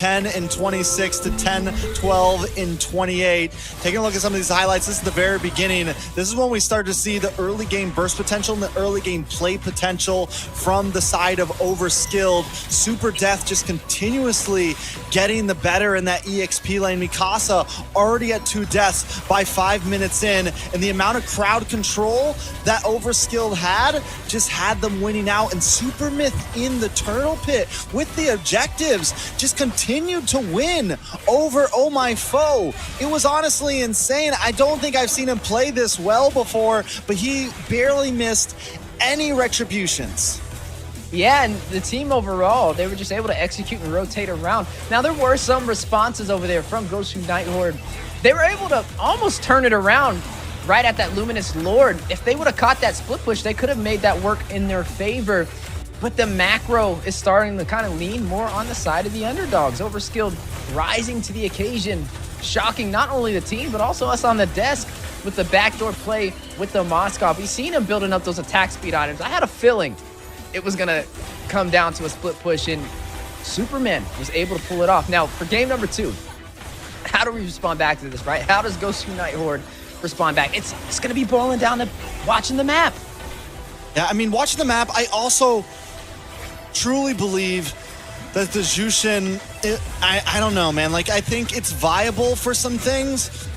10 and 26 to 10, 12 and 28. Taking a look at some of these highlights, this is the very beginning. This is when we start to see the early game burst potential and the early game play potential from the side of Overskilled. Super Death just continuously getting the better in that EXP lane. Mikasa already at 2 deaths by 5 minutes in, and the amount of crowd control that Overskilled had just had them winning out. And Super Myth in the Turtle Pit with the objectives just continued to win over Oh My Foe. It was honestly insane. I don't think I've seen him play this well before, but he barely missed any retributions. Yeah, and the team overall, they were just able to execute and rotate around. Now, there were some responses over there from Gosu Night Horde. They were able to almost turn it around right at that Luminous Lord. If they would have caught that split push, they could have made that work in their favor. But the macro is starting to kind of lean more on the side of the underdogs. Overskilled rising to the occasion, shocking not only the team, but also us on the desk with the backdoor play with the Moskov. We've seen him building up those attack speed items. I had a feeling it was going to come down to a split push, and Superman was able to pull it off. Now, for game number 2, how do we respond back to this, right? How does Gosu Night Horde respond back? It's going to be boiling down to watching the map. Yeah, I mean, watching the map, I also truly believe that the Jushin, I don't know, man. Like, I think it's viable for some things,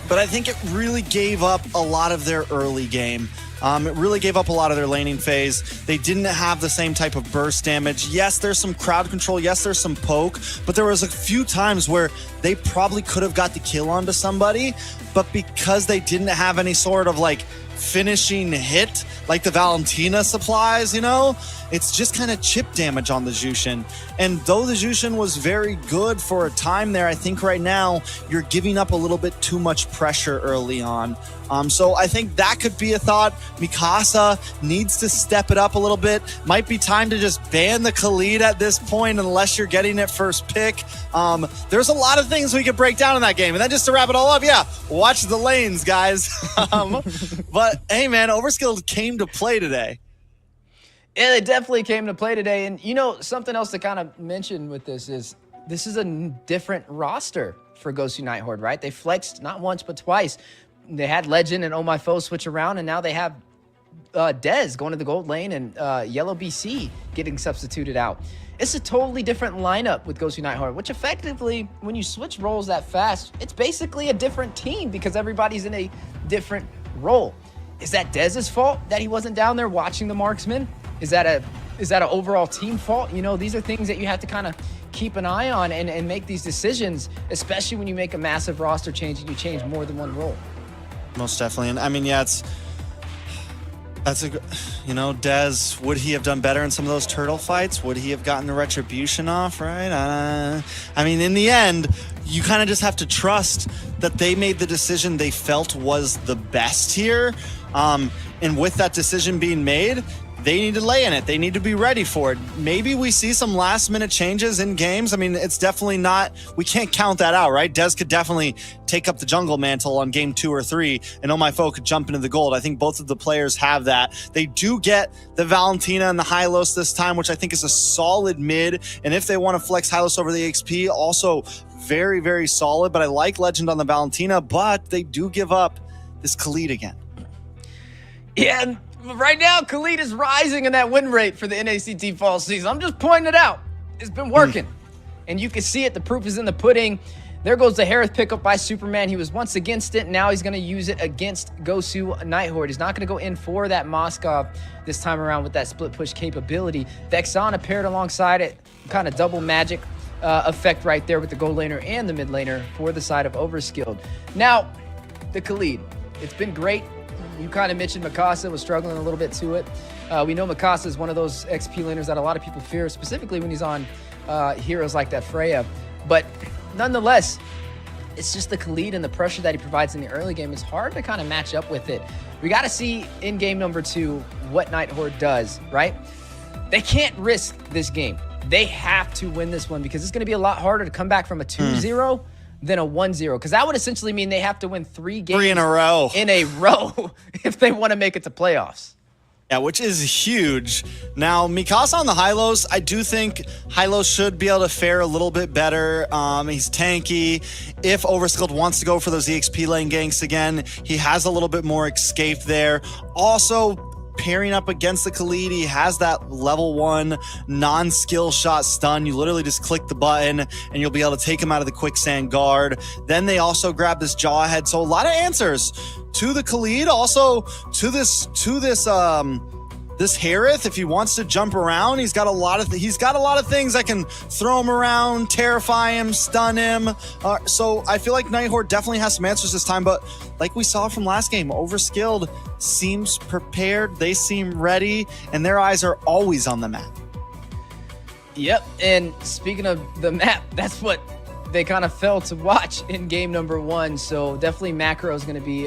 but I think it really gave up a lot of their early game. It really gave up a lot of their laning phase. They didn't have the same type of burst damage. Yes, there's some crowd control. Yes, there's some poke, but there was a few times where they probably could have got the kill onto somebody, but because they didn't have any sort of like finishing hit like the Valentina supplies, you know, it's just kind of chip damage on the Jushin. And though the Jushin was very good for a time there, I think right now you're giving up a little bit too much pressure early on. So I think that could be a thought. Mikasa needs to step it up a little bit. Might be time to just ban the Khalid at this point unless you're getting it first pick. There's a lot of things we could break down in that game. And then just to wrap it all up, yeah, watch the lanes, guys. But hey, man, Overskilled came to play today. Yeah, they definitely came to play today. And, you know, something else to kind of mention with this is a different roster for Gosu Night Horde, right? They flexed not once, but twice. They had Legend and Oh My Foe switch around, and now they have Dez going to the gold lane and Yellow BC getting substituted out. It's a totally different lineup with Gosu Night Horde, which effectively, when you switch roles that fast, it's basically a different team because everybody's in a different role. Is that Dez's fault that he wasn't down there watching the marksman? Is that an overall team fault? You know, these are things that you have to kind of keep an eye on and make these decisions, especially when you make a massive roster change and you change more than one role. Most definitely. And I mean, yeah, that's a, you know, Dez, would he have done better in some of those turtle fights? Would he have gotten the retribution off, right? I mean, in the end, you kind of just have to trust that they made the decision they felt was the best here. And with that decision being made, they need to lay in it. They need to be ready for it. Maybe we see some last minute changes in games. I mean, it's definitely not, we can't count that out, right? Dez could definitely take up the jungle mantle on game 2 or 3, and Oh My Foe could jump into the gold. I think both of the players have that. They do get the Valentina and the Hylos this time, which I think is a solid mid. And if they want to flex Hylos over the XP, also very, very solid. But I like Legend on the Valentina, but they do give up this Khalid again. Yeah, and right now, Khalid is rising in that win rate for the NACT Fall season. I'm just pointing it out. It's been working. And you can see it. The proof is in the pudding. There goes the Harith pickup by Superman. He was once against it. Now he's going to use it against Gosu Night Horde. He's not going to go in for that Moskov this time around with that split push capability. Vexana paired alongside it. Kind of double magic effect right there with the gold laner and the mid laner for the side of Overskilled. Now, the Khalid. It's been great. You kind of mentioned Mikasa was struggling a little bit to it. We know Mikasa is one of those XP laners that a lot of people fear, specifically when he's on heroes like that Freya. But nonetheless, it's just the Khalid and the pressure that he provides in the early game is hard to kind of match up with it. We got to see in game number 2 what Night Horde does, right? They can't risk this game. They have to win this one because it's going to be a lot harder to come back from a 2-0 than a 1-0, because that would essentially mean they have to win 3 games in a row if they want to make it to playoffs. Yeah, which is huge. Now, Mikasa on the Hylos, I do think Hylos should be able to fare a little bit better. He's tanky. If Overskilled wants to go for those EXP lane ganks again, he has a little bit more escape there. Also, pairing up against the Khalid, he has that level 1 non-skill shot stun. You literally just click the button and you'll be able to take him out of the quicksand guard. Then they also grab this Jawhead. So a lot of answers to the Khalid, also to this Harith. If he wants to jump around, he's got a lot of things that can throw him around, terrify him, stun him. So I feel like Night Horde definitely has some answers this time, but like we saw from last game, Overskilled seems prepared, they seem ready, and their eyes are always on the map. Yep, and speaking of the map, that's what they kind of failed to watch in game number 1, so definitely macro is going to be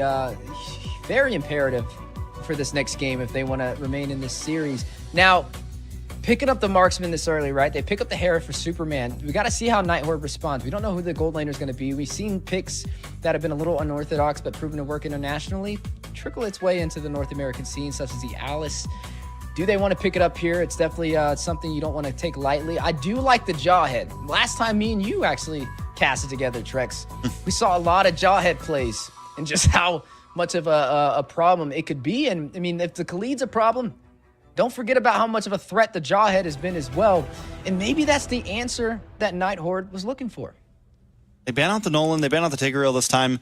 very imperative for this next game if they want to remain in this series. Now, picking up the marksman this early, right? They pick up the Hera for Superman. We got to see how Night Horde responds. We don't know who the gold laner is going to be. We've seen picks that have been a little unorthodox but proven to work internationally trickle its way into the North American scene, such as the Alice. Do they want to pick it up here? It's definitely something you don't want to take lightly. I do like the Jawhead. Last time me and you actually casted together, Trex, we saw a lot of Jawhead plays and just how much of a problem it could be. And I mean, if the Khalid's a problem, don't forget about how much of a threat the Jawhead has been as well. And maybe that's the answer that Night Horde was looking for. They ban out the Nolan, they ban out the Tigreal this time.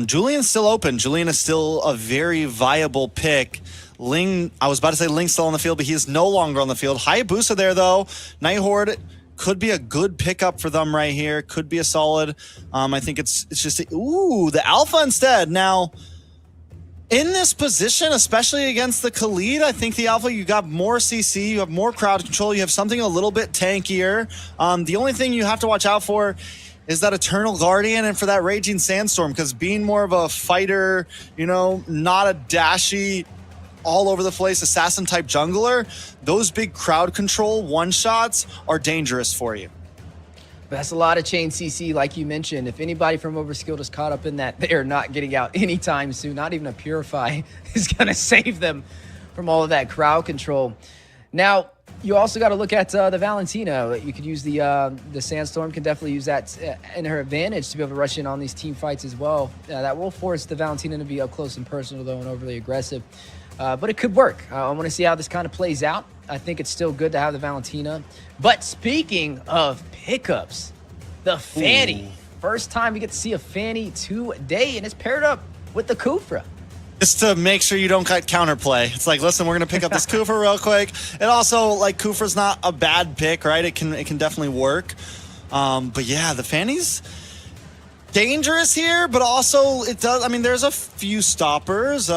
Julian's still open. Julian is still a very viable pick. Ling, I was about to say Ling's still on the field, but he is no longer on the field. Hayabusa there, though. Night Horde could be a good pickup for them right here. Could be a solid. I think it's just, ooh, the Alpha instead. Now, in this position, especially against the Khalid, I think the Alpha, you got more CC, you have more crowd control, you have something a little bit tankier. The only thing you have to watch out for is that Eternal Guardian and for that Raging Sandstorm, because being more of a fighter, you know, not a dashy, all over the place assassin type jungler, those big crowd control one-shots are dangerous for you. But that's a lot of chain CC, like you mentioned. If anybody from Overskilled is caught up in that, they are not getting out anytime soon. Not even a Purify is going to save them from all of that crowd control. Now, you also got to look at the Valentina. You could use the Sandstorm, can definitely use that in her advantage to be able to rush in on these team fights as well. That will force the Valentina to be up close and personal, though, and overly aggressive. But it could work. I want to see how this kind of plays out. I think it's still good to have the Valentina. But speaking of pickups, the Fanny. Ooh. First time we get to see a Fanny today, and it's paired up with the Kufra. Just to make sure you don't cut counterplay. It's like, listen, we're going to pick up this Kufra real quick. And also, like, Kufra's not a bad pick, right? It can definitely work. But yeah, the Fanny's dangerous here, but also it does, I mean, there's a few stoppers.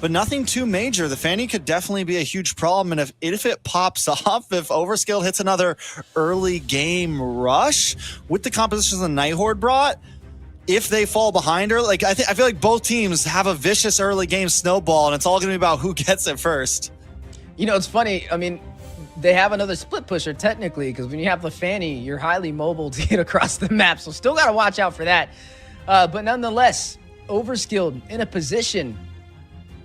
But nothing too major. The Fanny could definitely be a huge problem, and if it pops off, if Overskilled hits another early game rush with the compositions the Night Horde brought, if they fall behind her, like I feel like both teams have a vicious early game snowball, and it's all going to be about who gets it first. You know, it's funny. I mean, they have another split pusher technically, because when you have the Fanny, you're highly mobile to get across the map, so still got to watch out for that. But nonetheless, Overskilled in a position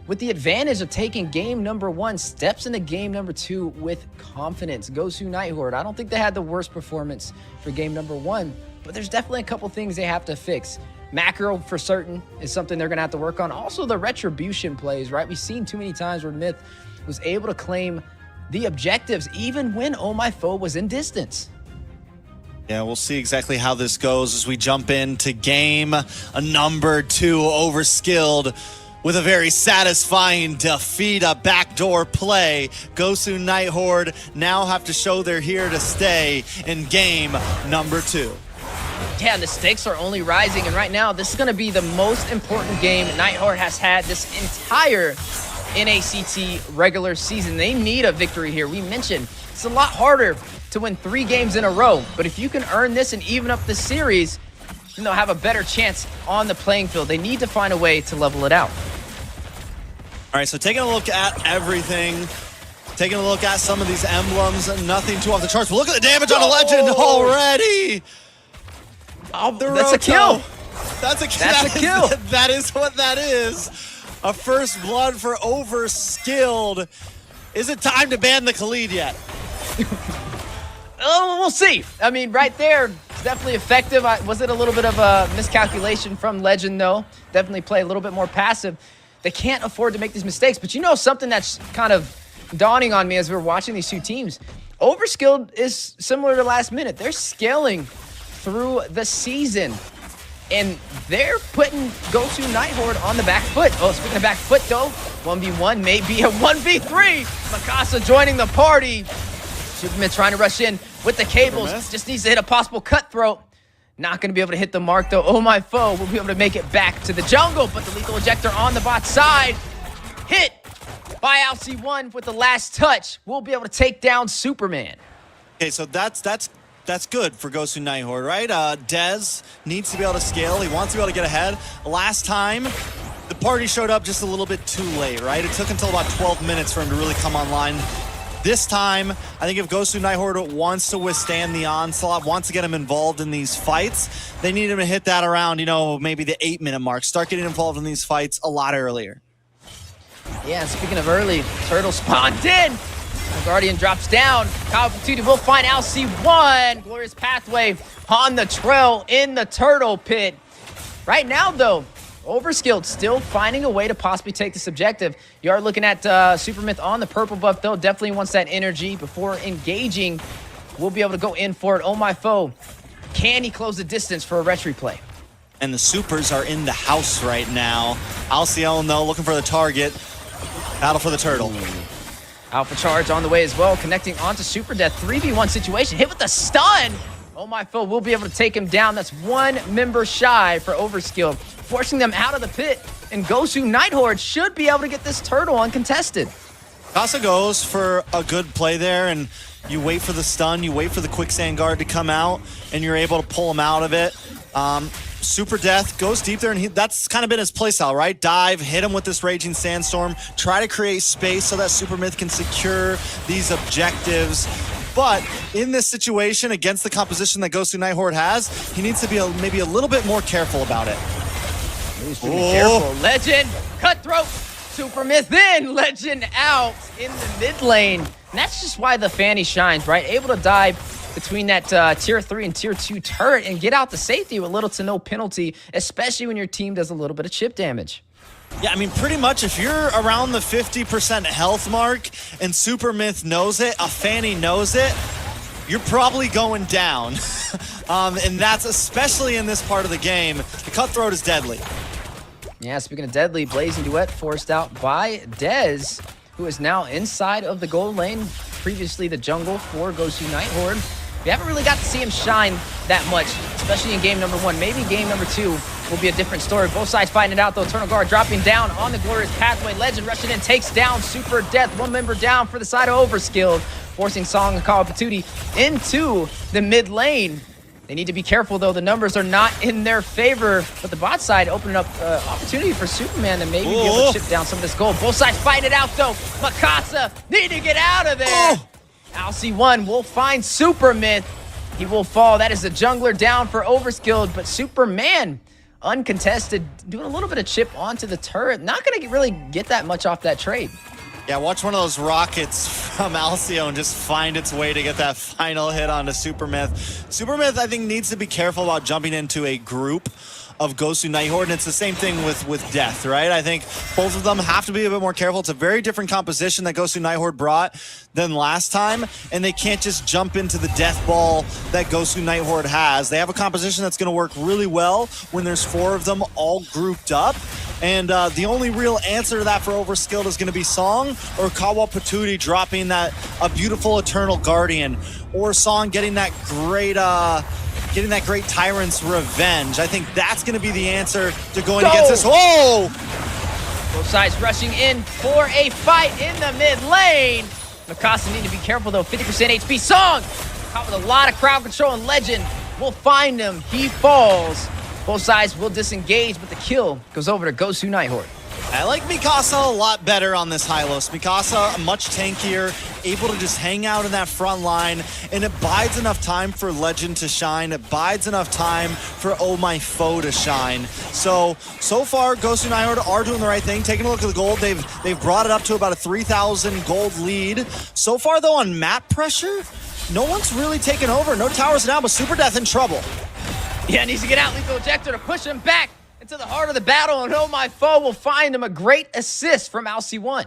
with the advantage of taking game number 1, steps into game number 2 with confidence. Gosu Night Horde, I don't think they had the worst performance for game number 1, but there's definitely a couple things they have to fix. Macro, for certain, is something they're going to have to work on. Also, the retribution plays, right? We've seen too many times where Myth was able to claim the objectives even when Oh My Foe was in distance. Yeah, we'll see exactly how this goes as we jump into game number 2. Overskilled with a very satisfying defeat, a backdoor play. Gosu Night Horde now have to show they're here to stay in game number 2. Yeah, the stakes are only rising, and right now, this is going to be the most important game Night Horde has had this entire NACT regular season. They need a victory here. We mentioned it's a lot harder to win 3 games in a row, but if you can earn this and even up the series, then they'll have a better chance on the playing field. They need to find a way to level it out. All right, so taking a look at everything, taking a look at some of these emblems, nothing too off the charts. But look at the damage on a legend already. Oh, that's a kill. That's a kill. That's a kill. That is what that is. A first blood for Overskilled. Is it time to ban the Khalid yet? Oh, we'll see. I mean, right there, it's definitely effective. Was it a little bit of a miscalculation from Legend, though? Definitely play a little bit more passive. They can't afford to make these mistakes. But you know something that's kind of dawning on me as we're watching these two teams? Overskilled is similar to last minute. They're scaling through the season. And they're putting Gosu Nighthorde on the back foot. Oh, speaking of back foot, though, 1v1 may be a 1v3. Mikasa joining the party. Superman trying to rush in with the cables. Just needs to hit a possible cutthroat. Not going to be able to hit the mark, though. Oh, my foe will be able to make it back to the jungle. But the lethal ejector on the bot side. Hit by LC1 with the last touch. We'll be able to take down Superman. Okay, so that's good for Gosu Nighthorde, right? Dez needs to be able to scale. He wants to be able to get ahead. Last time, the party showed up just a little bit too late, right? It took until about 12 minutes for him to really come online. This time, I think if Gosu Nighthorde wants to withstand the onslaught, wants to get him involved in these fights, they need him to hit that around, you know, maybe the 8-minute mark. Start getting involved in these fights a lot earlier. Yeah, speaking of early, Turtle spawned in. The Guardian drops down. Call of Duty will find LC1. Glorious pathway on the trail in the Turtle pit. Right now, though, Overskilled still finding a way to possibly take this objective. You are looking at Supermyth on the purple buff, though. Definitely wants that energy before engaging. We'll be able to go in for it. Oh, my foe. Can he close the distance for a retry play? And the supers are in the house right now. Alcyone, though, looking for the target. Battle for the turtle. Alpha charge on the way as well, connecting onto Super Death. 3v1 situation, hit with the stun. Oh, my foe will be able to take him down. That's one member shy for Overskilled, forcing them out of the pit. And Gosu Nighthorde should be able to get this turtle uncontested. Casa goes for a good play there, and you wait for the stun, you wait for the quicksand guard to come out, and you're able to pull him out of it. Super Death goes deep there, and that's kind of been his playstyle, right? Dive, hit him with this Raging Sandstorm, try to create space so that Supermyth can secure these objectives. But in this situation, against the composition that Gosu Nighthorde has, he needs to be maybe a little bit more careful about it. He's be careful. Legend, cutthroat, Supermyth in, Legend out in the mid lane. And that's just why the Fanny shines, right? Able to dive between that tier 3 and tier 2 turret and get out the safety with little to no penalty, especially when your team does a little bit of chip damage. Yeah, I mean, pretty much if you're around the 50% health mark and Supermyth knows it, a Fanny knows it, you're probably going down. And that's especially in this part of the game. The cutthroat is deadly. Yeah, speaking of deadly, Blazing Duet forced out by Dez, who is now inside of the gold lane, previously the jungle for Gosu Nighthorde. We haven't really got to see him shine that much, especially in game number 1. Maybe game number 2 will be a different story. Both sides fighting it out, though. Eternal Guard dropping down on the glorious pathway. Legend rushing in, takes down Super Death. One member down for the side of Overskilled, forcing Song and Call of Duty into the mid lane. They need to be careful, though. The numbers are not in their favor. But the bot side opening up opportunity for Superman to maybe be able to chip down some of this gold. Both sides fighting it out, though. Mikasa need to get out of there. LC1 will find Supermyth. He will fall. That is the jungler down for Overskilled. But Superman, uncontested, doing a little bit of chip onto the turret. Not going to really get that much off that trade. Yeah, watch one of those rockets from Alcyone just find its way to get that final hit onto Supermyth. Supermyth, I think, needs to be careful about jumping into a group of Gosu Nighthorde, and it's the same thing with Death, right? I think both of them have to be a bit more careful. It's a very different composition that Gosu Nighthorde brought than last time, and they can't just jump into the death ball that Gosu Nighthorde has. They have a composition that's going to work really well when there's 4 of them all grouped up, and the only real answer to that for Overskilled is going to be Song or Kawa Patootie dropping a beautiful Eternal Guardian, or Song getting that great Tyrant's Revenge. I think that's going to be the answer to going against this. Whoa! Both sides rushing in for a fight in the mid lane. Mikasa need to be careful, though. 50% HP. Song caught with a lot of crowd control, and Legend will find him. He falls. Both sides will disengage, but the kill goes over to Gosu Nighthorde. I like Mikasa a lot better on this Hylos. Mikasa, much tankier, able to just hang out in that front line, and it bides enough time for Legend to shine. It bides enough time for Oh My Foe to shine. So far, Gosu and Horde are doing the right thing. Taking a look at the gold, they've brought it up to about a 3,000 gold lead. So far, though, on map pressure, no one's really taken over. No towers now, but Super Death in trouble. Yeah, needs to get out Lethal Ejector to push him back into the heart of the battle, and Oh My Foe will find him a great assist from LC1.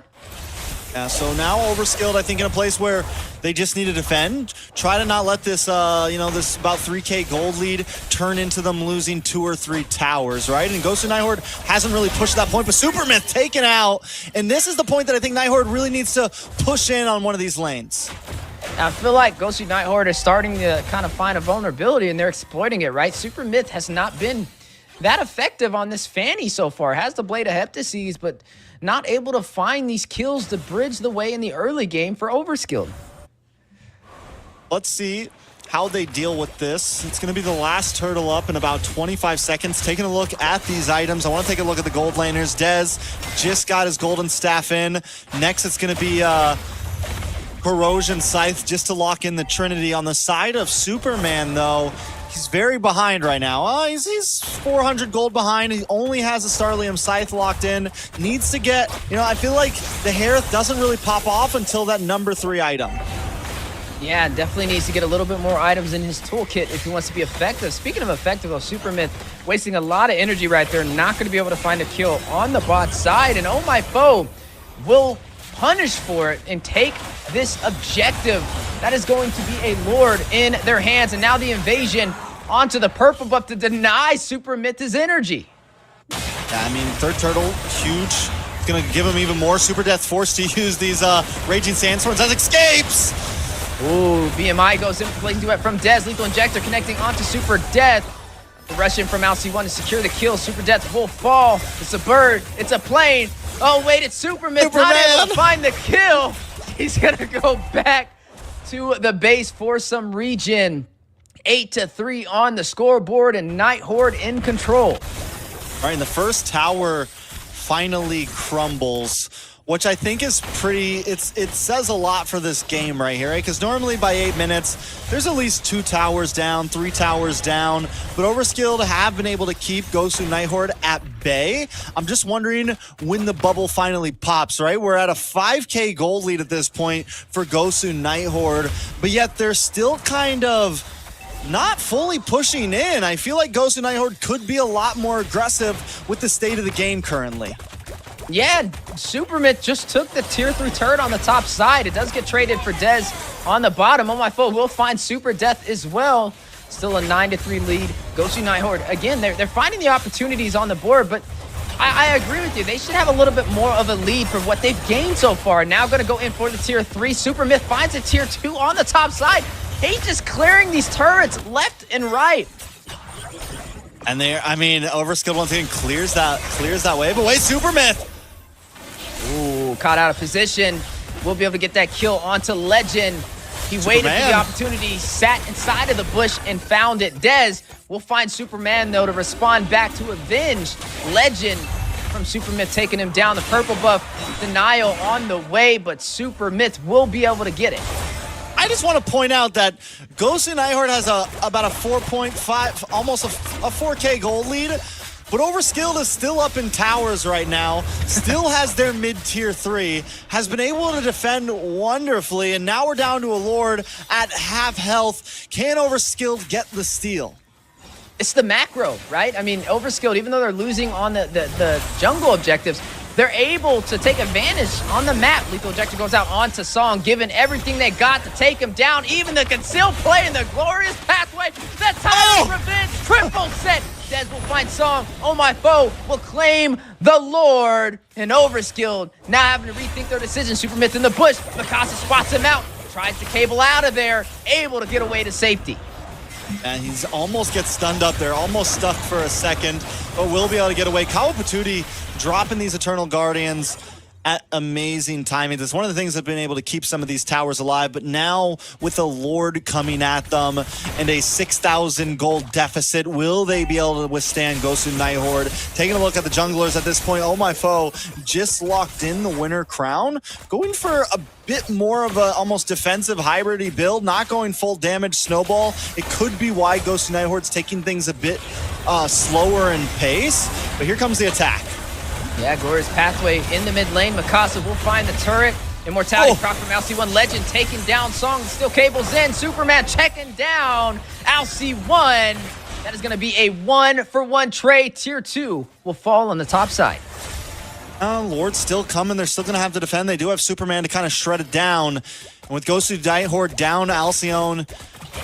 Yeah, so now Overskilled, I think, in a place where they just need to defend. Try to not let this, this about 3K gold lead turn into them losing 2 or 3 towers, right? And Gosu Nighthorde hasn't really pushed that point, but Supermyth taken out. And this is the point that I think Nighthorde really needs to push in on one of these lanes. I feel like Gosu Nighthorde is starting to kind of find a vulnerability, and they're exploiting it, right? Supermyth has not been that effective on this Fanny so far. Has the Blade of Heptases, but not able to find these kills to bridge the way in the early game for Overskilled. Let's see how they deal with this. It's going to be the last turtle up in about 25 seconds. Taking a look at these items. I want to take a look at the gold laners. Dez just got his golden staff in. Next, it's going to be Corrosion Scythe just to lock in the Trinity. On the side of Superman, though, he's very behind right now. He's 400 gold behind. He only has a Starlium Scythe locked in. Needs to get, I feel like the Harith doesn't really pop off until that number 3 item. Yeah, definitely needs to get a little bit more items in his toolkit if he wants to be effective. Speaking of effective, Supermyth wasting a lot of energy right there. Not going to be able to find a kill on the bot side. And Oh My Foe will punish for it and take this objective. That is going to be a Lord in their hands. And now the invasion onto the purple buff to deny Supermyth his energy. Yeah, I mean, third turtle, huge. It's going to give him even more. Super Death forced to use these Raging Sandstorms as escapes. Ooh, BMI goes in, plays duet from Dez. Lethal Injector connecting onto Super Death. The rush in from LC1 to secure the kill. Super Death will fall. It's a bird. It's a plane. Oh, wait, it's Supermyth not able to find the kill. He's going to go back to the base for some regen. 8-3 on the scoreboard, and Nighthorde in control. All right, and the first tower finally crumbles, which I think is pretty, it says a lot for this game right here, right? Because normally by 8 minutes, there's at least 2 towers down, 3 towers down, but Overskilled have been able to keep Gosu Nighthorde at bay. I'm just wondering when the bubble finally pops, right? We're at a 5K gold lead at this point for Gosu Nighthorde, but yet they're still kind of not fully pushing in. I feel like Gosu Nighthorde could be a lot more aggressive with the state of the game currently. Yeah, Supermyth just took the tier 3 turret on the top side. It does get traded for Dez on the bottom. Oh My Foe will find Super Death as well. Still a 9-3 lead. Gosu Nighthorde, again, they're finding the opportunities on the board, but I agree with you. They should have a little bit more of a lead for what they've gained so far. Now going to go in for the tier 3. Supermyth finds a tier 2 on the top side. He's just clearing these turrets left and right. And Overskilled once again clears that way, but wait, Supermyth. Ooh, caught out of position. We'll be able to get that kill onto Legend. He waited for the opportunity, sat inside of the bush and found it. Dez will find Superman, though, to respond back to avenge Legend from Supermyth taking him down. The purple buff denial on the way, but Supermyth will be able to get it. I just want to point out that Gosu Nighthorde has about a 4.5, almost a 4K gold lead, but Overskilled is still up in towers right now, still has their mid-tier 3, has been able to defend wonderfully, and now we're down to a Lord at half health. Can Overskilled get the steal? It's the macro, right? I mean, Overskilled, even though they're losing on the jungle objectives, they're able to take advantage on the map. Lethal Ejector goes out onto Song, giving everything they got to take him down. Even the concealed play in the glorious pathway. That time of revenge, triple set. Dez will find Song. Oh My Foe will claim the Lord. And Overskilled now having to rethink their decision. Supermyth in the bush. Mikasa spots him out. Tries to cable out of there. Able to get away to safety. And he's almost gets stunned up there, almost stuck for a second, but will be able to get away. Kawapatuti dropping these Eternal Guardians, at amazing timing. That's one of the things that have been able to keep some of these towers alive, but now with a Lord coming at them and a 6,000 gold deficit, will they be able to withstand Gosu Night Horde? Taking a look at the junglers at this point, Oh My Foe just locked in the Winter Crown, going for a bit more of a almost defensive hybridy build, not going full damage snowball. It could be why Gosu Night Horde's taking things a bit slower in pace, but here comes the attack. Yeah, Glorious Pathway in the mid lane. Mikasa will find the turret. Immortality proc from LC1 Legend taking down Song. Still cables in. Superman checking down LC1. That is going to be a 1-for-1 trade. Tier 2 will fall on the top side. Lord's still coming. They're still going to have to defend. They do have Superman to kind of shred it down. And with Gosu Night Horde down Alcyone,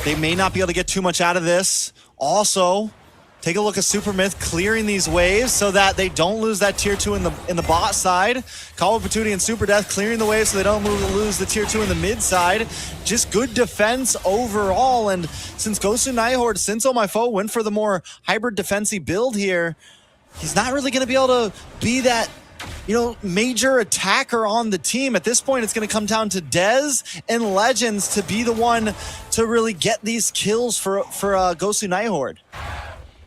they may not be able to get too much out of this. Also, take a look at Super Myth clearing these waves so that they don't lose that tier 2 in the bot side. Call of Patootie and Super Death clearing the waves so they don't lose the tier 2 in the mid side. Just good defense overall. And since Gosu Night Horde, since Oh My Foe went for the more hybrid defensive build here, he's not really going to be able to be that, you know, major attacker on the team. At this point, it's going to come down to Dez and Legends to be the one to really get these kills for Gosu Night Horde.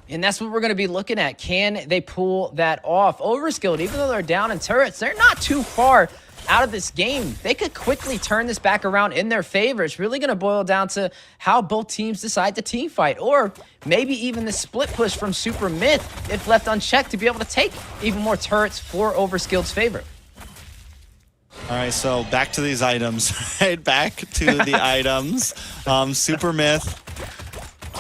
And that's what we're going to be looking at. Can they pull that off? Overskilled, even though they're down in turrets, they're not too far out of this game. They could quickly turn this back around in their favor. It's really going to boil down to how both teams decide to team fight, or maybe even the split push from Super Myth, if left unchecked, to be able to take even more turrets for Overskilled's favor. All right, so back to these items, right? Back to the items. Super Myth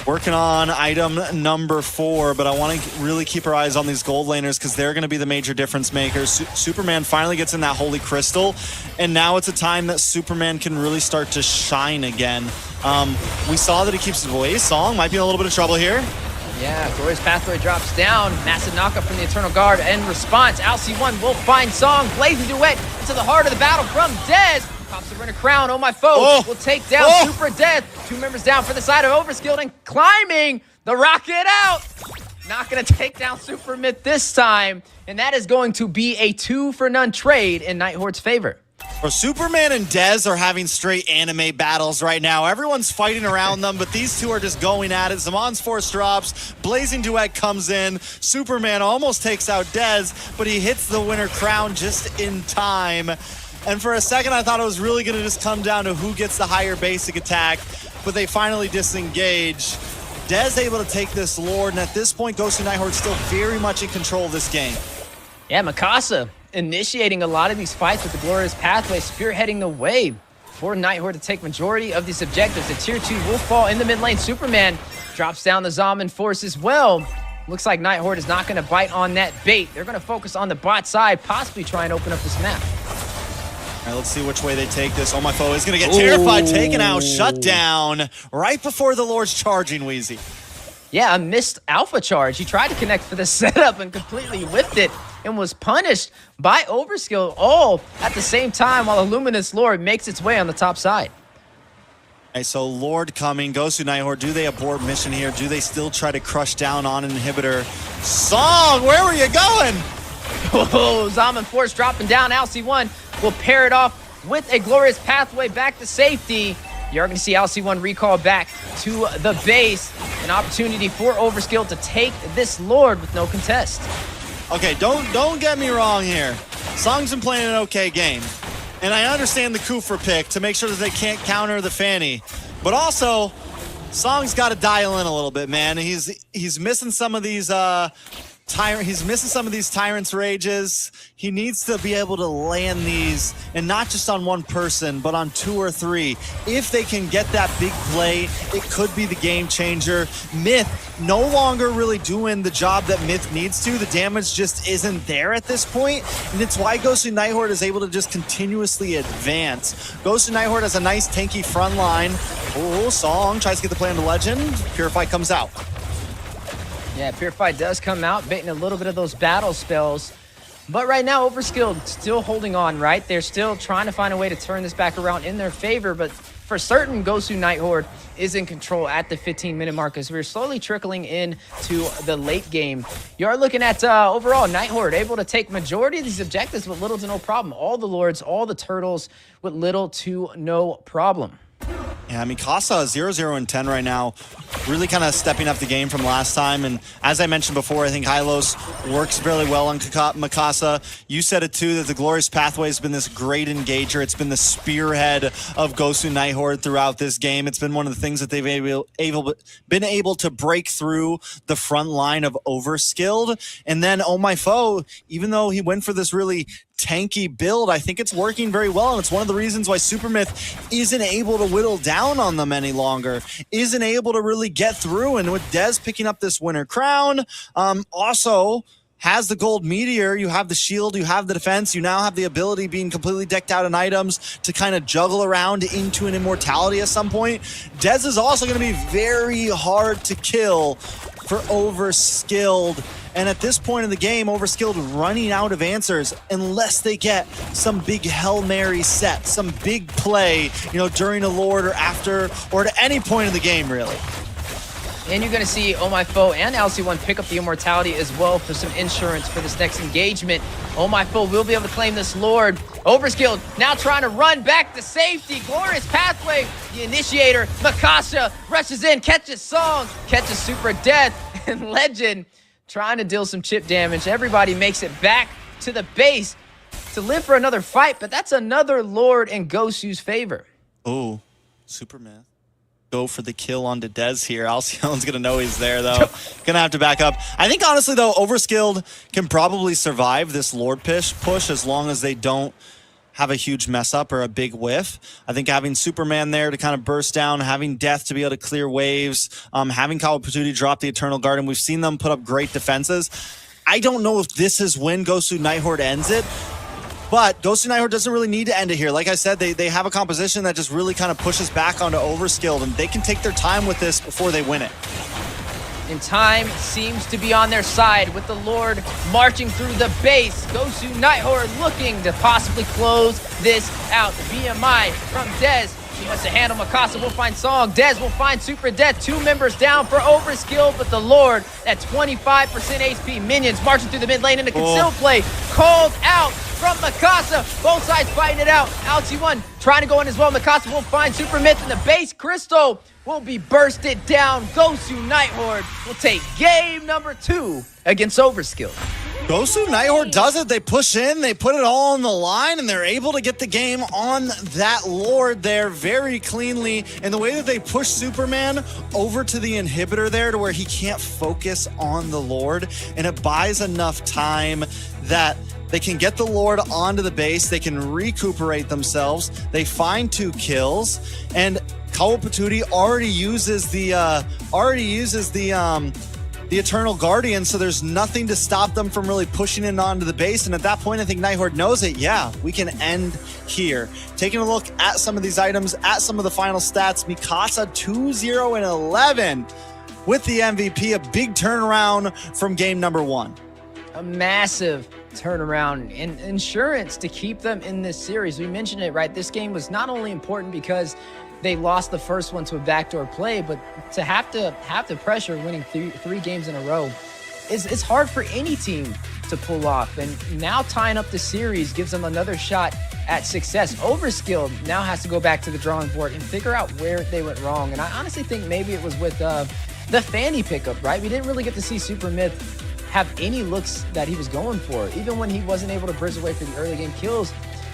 working on item number 4, but I want to really keep our eyes on these gold laners because they're going to be the major difference makers. Superman finally gets in that Holy Crystal, and now it's a time that Superman can really start to shine again. We saw that he keeps his voice. Song might be in a little bit of trouble here. Yeah, Glorious Pathway drops down. Massive knockup from the Eternal Guard. In response, LC1 will find Song. Blazing Duet into the heart of the battle from Dez. Pops the Winter Crown. Oh My Foe will take down Super Death. 2 members down for the side of Overskilled and climbing the rocket out. Not going to take down Super Myth this time. And that is going to be a 2-for-none trade in Night Horde's favor. Well, Superman and Dez are having straight anime battles right now. Everyone's fighting around them, but these two are just going at it. Zamon's Force drops. Blazing Duet comes in. Superman almost takes out Dez, but he hits the Winter Crown just in time. And for a second, I thought it was really going to just come down to who gets the higher basic attack, but they finally disengage. Dez able to take this Lord, and at this point, Gosu Night Horde still very much in control of this game. Yeah, Mikasa initiating a lot of these fights with the Glorious Pathway, spearheading the way for Night Horde to take majority of these objectives. The tier 2 will fall in the mid lane. Superman drops down the Zaman Force as well. Looks like Night Horde is not going to bite on that bait. They're going to focus on the bot side, possibly try and open up this map. All right, let's see which way they take this. Oh My Foe is going to get terrified, taken out, shut down right before the Lord's charging, Wheezy. Yeah, a missed alpha charge. He tried to connect for the setup and completely whiffed it and was punished by Overskilled all at the same time while a Luminous Lord makes its way on the top side. All right, so Lord coming, Gosu Night Horde, do they abort mission here? Do they still try to crush down on an inhibitor? Song, where were you going? Oh, Zaman Force dropping down. LC1 will pair it off with a Glorious Pathway back to safety. You're going to see LC1 recall back to the base. An opportunity for Overskilled to take this Lord with no contest. Okay, don't get me wrong here. Song's been playing an okay game. And I understand the Kufa pick to make sure that they can't counter the Fanny. But also, Song's got to dial in a little bit, man. He's missing some of these Tyrant's rages. He needs to be able to land these, and not just on one person, but on 2 or 3. If they can get that big play, it could be the game changer. Myth no longer really doing the job that Myth needs to. The damage just isn't there at this point, and it's why Gosu Night Horde is able to just continuously advance. Gosu Night Horde has a nice tanky front line. Oh, Song tries to get the play on the Legend. Purify comes out. Yeah, Purify does come out, baiting a little bit of those battle spells. But right now, Overskilled still holding on, right? They're still trying to find a way to turn this back around in their favor, but for certain, Gosu Night Horde is in control at the 15-minute mark as we're slowly trickling into the late game. You are looking at overall Night Horde able to take majority of these objectives with little to no problem. All the lords, all the turtles with little to no problem. Yeah, I mean, Casa 0-0 and 10 right now, really kind of stepping up the game from last time. And as I mentioned before, I think Hylos works really well on Mikasa. You said it too, that the Glorious Pathway has been this great engager. It's been the spearhead of Gosu Night Horde throughout this game. It's been one of the things that they've been able to break through the front line of Overskilled. And then Oh My Foe, even though he went for this really tanky build, I think it's working very well, and it's one of the reasons why Supermyth isn't able to whittle down on them any longer, isn't able to really get through. And with Dez picking up this winter crown, also has the gold meteor, you have the shield, you have the defense, you now have the ability, being completely decked out in items, to kind of juggle around into an immortality at some point. Dez is also going to be very hard to kill for Overskilled. And at this point in the game, Overskilled running out of answers unless they get some big Hail Mary set, some big play, you know, during a Lord or after, or at any point in the game, really. And you're going to see Oh My Foe and LC1 pick up the immortality as well for some insurance for this next engagement. Oh My Foe will be able to claim this Lord. Overskilled now trying to run back to safety. Glorious Pathway, the initiator. Mikasa rushes in, catches Song, catches Super Death, and Legend trying to deal some chip damage. Everybody makes it back to the base to live for another fight, but that's another Lord in Gosu's favor. Oh, Superman. Go for the kill onto Dez here. Alcyon's gonna know he's there though. Gonna have to back up. I think honestly though, Overskilled can probably survive this Lord push as long as they don't have a huge mess up or a big whiff. I think having Superman there to kind of burst down, having Death to be able to clear waves, having Kawapatuti drop the Eternal Guard, and we've seen them put up great defenses. I don't know if this is when Gosu Night Horde ends it, but Gosu Night Horde doesn't really need to end it here. Like I said, they have a composition that just really kind of pushes back onto Overskilled, and they can take their time with this before they win it. And time seems to be on their side with the Lord marching through the base. Gosu Night Horde looking to possibly close this out. The BMI from Dez. He wants to handle Mikasa. Will find Song. Dez will find Super Death. 2 members down for Overskilled, but the Lord at 25% HP. Minions marching through the mid lane in a concealed play. Called out from Mikasa. Both sides fighting it out. LT1 trying to go in as well. Mikasa will find Supermyth in the base. Crystal will be bursted down. Gosu Night Horde will take game number 2 against Overskilled. Gosu Night Horde does it. They push in, they put it all on the line, and they're able to get the game on that Lord there very cleanly. And the way that they push Superman over to the inhibitor there to where he can't focus on the Lord, and it buys enough time that they can get the Lord onto the base, they can recuperate themselves, they find 2 kills, and Kawapatuti already uses the Eternal Guardian, so there's nothing to stop them from really pushing it onto the base. And at that point, I think Night Horde knows it. Yeah, we can end here. Taking a look at some of these items, at some of the final stats, Mikasa 2-0 and 11 with the MVP, a big turnaround from game number 1. A massive turnaround and insurance to keep them in this series. We mentioned it, right? This game was not only important because they lost the first one to a backdoor play, but to have the pressure winning three games in a row is hard for any team to pull off. And now tying up the series gives them another shot at success. Overskilled now has to go back to the drawing board and figure out where they went wrong. And I honestly think maybe it was with the Fanny pickup, right? We didn't really get to see Supermyth have any looks that he was going for. Even when he wasn't able to bridge away for the early game kills,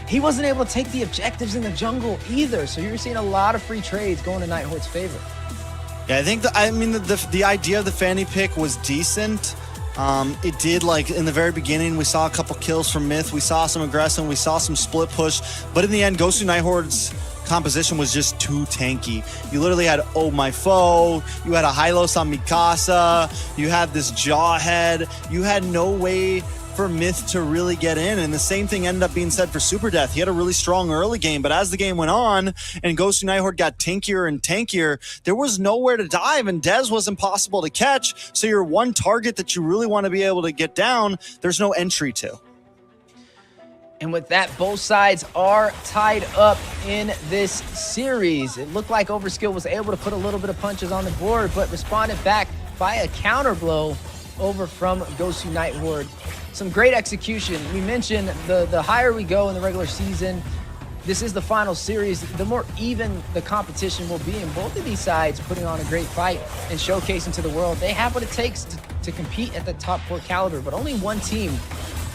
he wasn't able to take the objectives in the jungle either. So you're seeing a lot of free trades going to Night Horde's favor. Yeah, I think the idea of the Fanny pick was decent. It did, like, in the very beginning, we saw a couple kills from Myth, we saw some aggression, we saw some split push, but in the end, Gosu Night Horde's composition was just too tanky. You literally had Oh My Foe, you had a Hylos on Mikasa, you had this Jawhead, you had no way for Myth to really get in, and the same thing ended up being said for Super Death. He had a really strong early game, but as the game went on and Gosu Night Horde got tankier and tankier, there was nowhere to dive, and Dez was impossible to catch, so your one target that you really want to be able to get down, there's no entry to. And with that, both sides are tied up in this series. It looked like Overskilled was able to put a little bit of punches on the board, but responded back by a counter blow over from Gosu Night Horde. Some great execution. We mentioned the higher we go in the regular season, this is the final series, the more even the competition will be. And both of these sides putting on a great fight and showcasing to the world they have what it takes to compete at the top 4 caliber, but only one team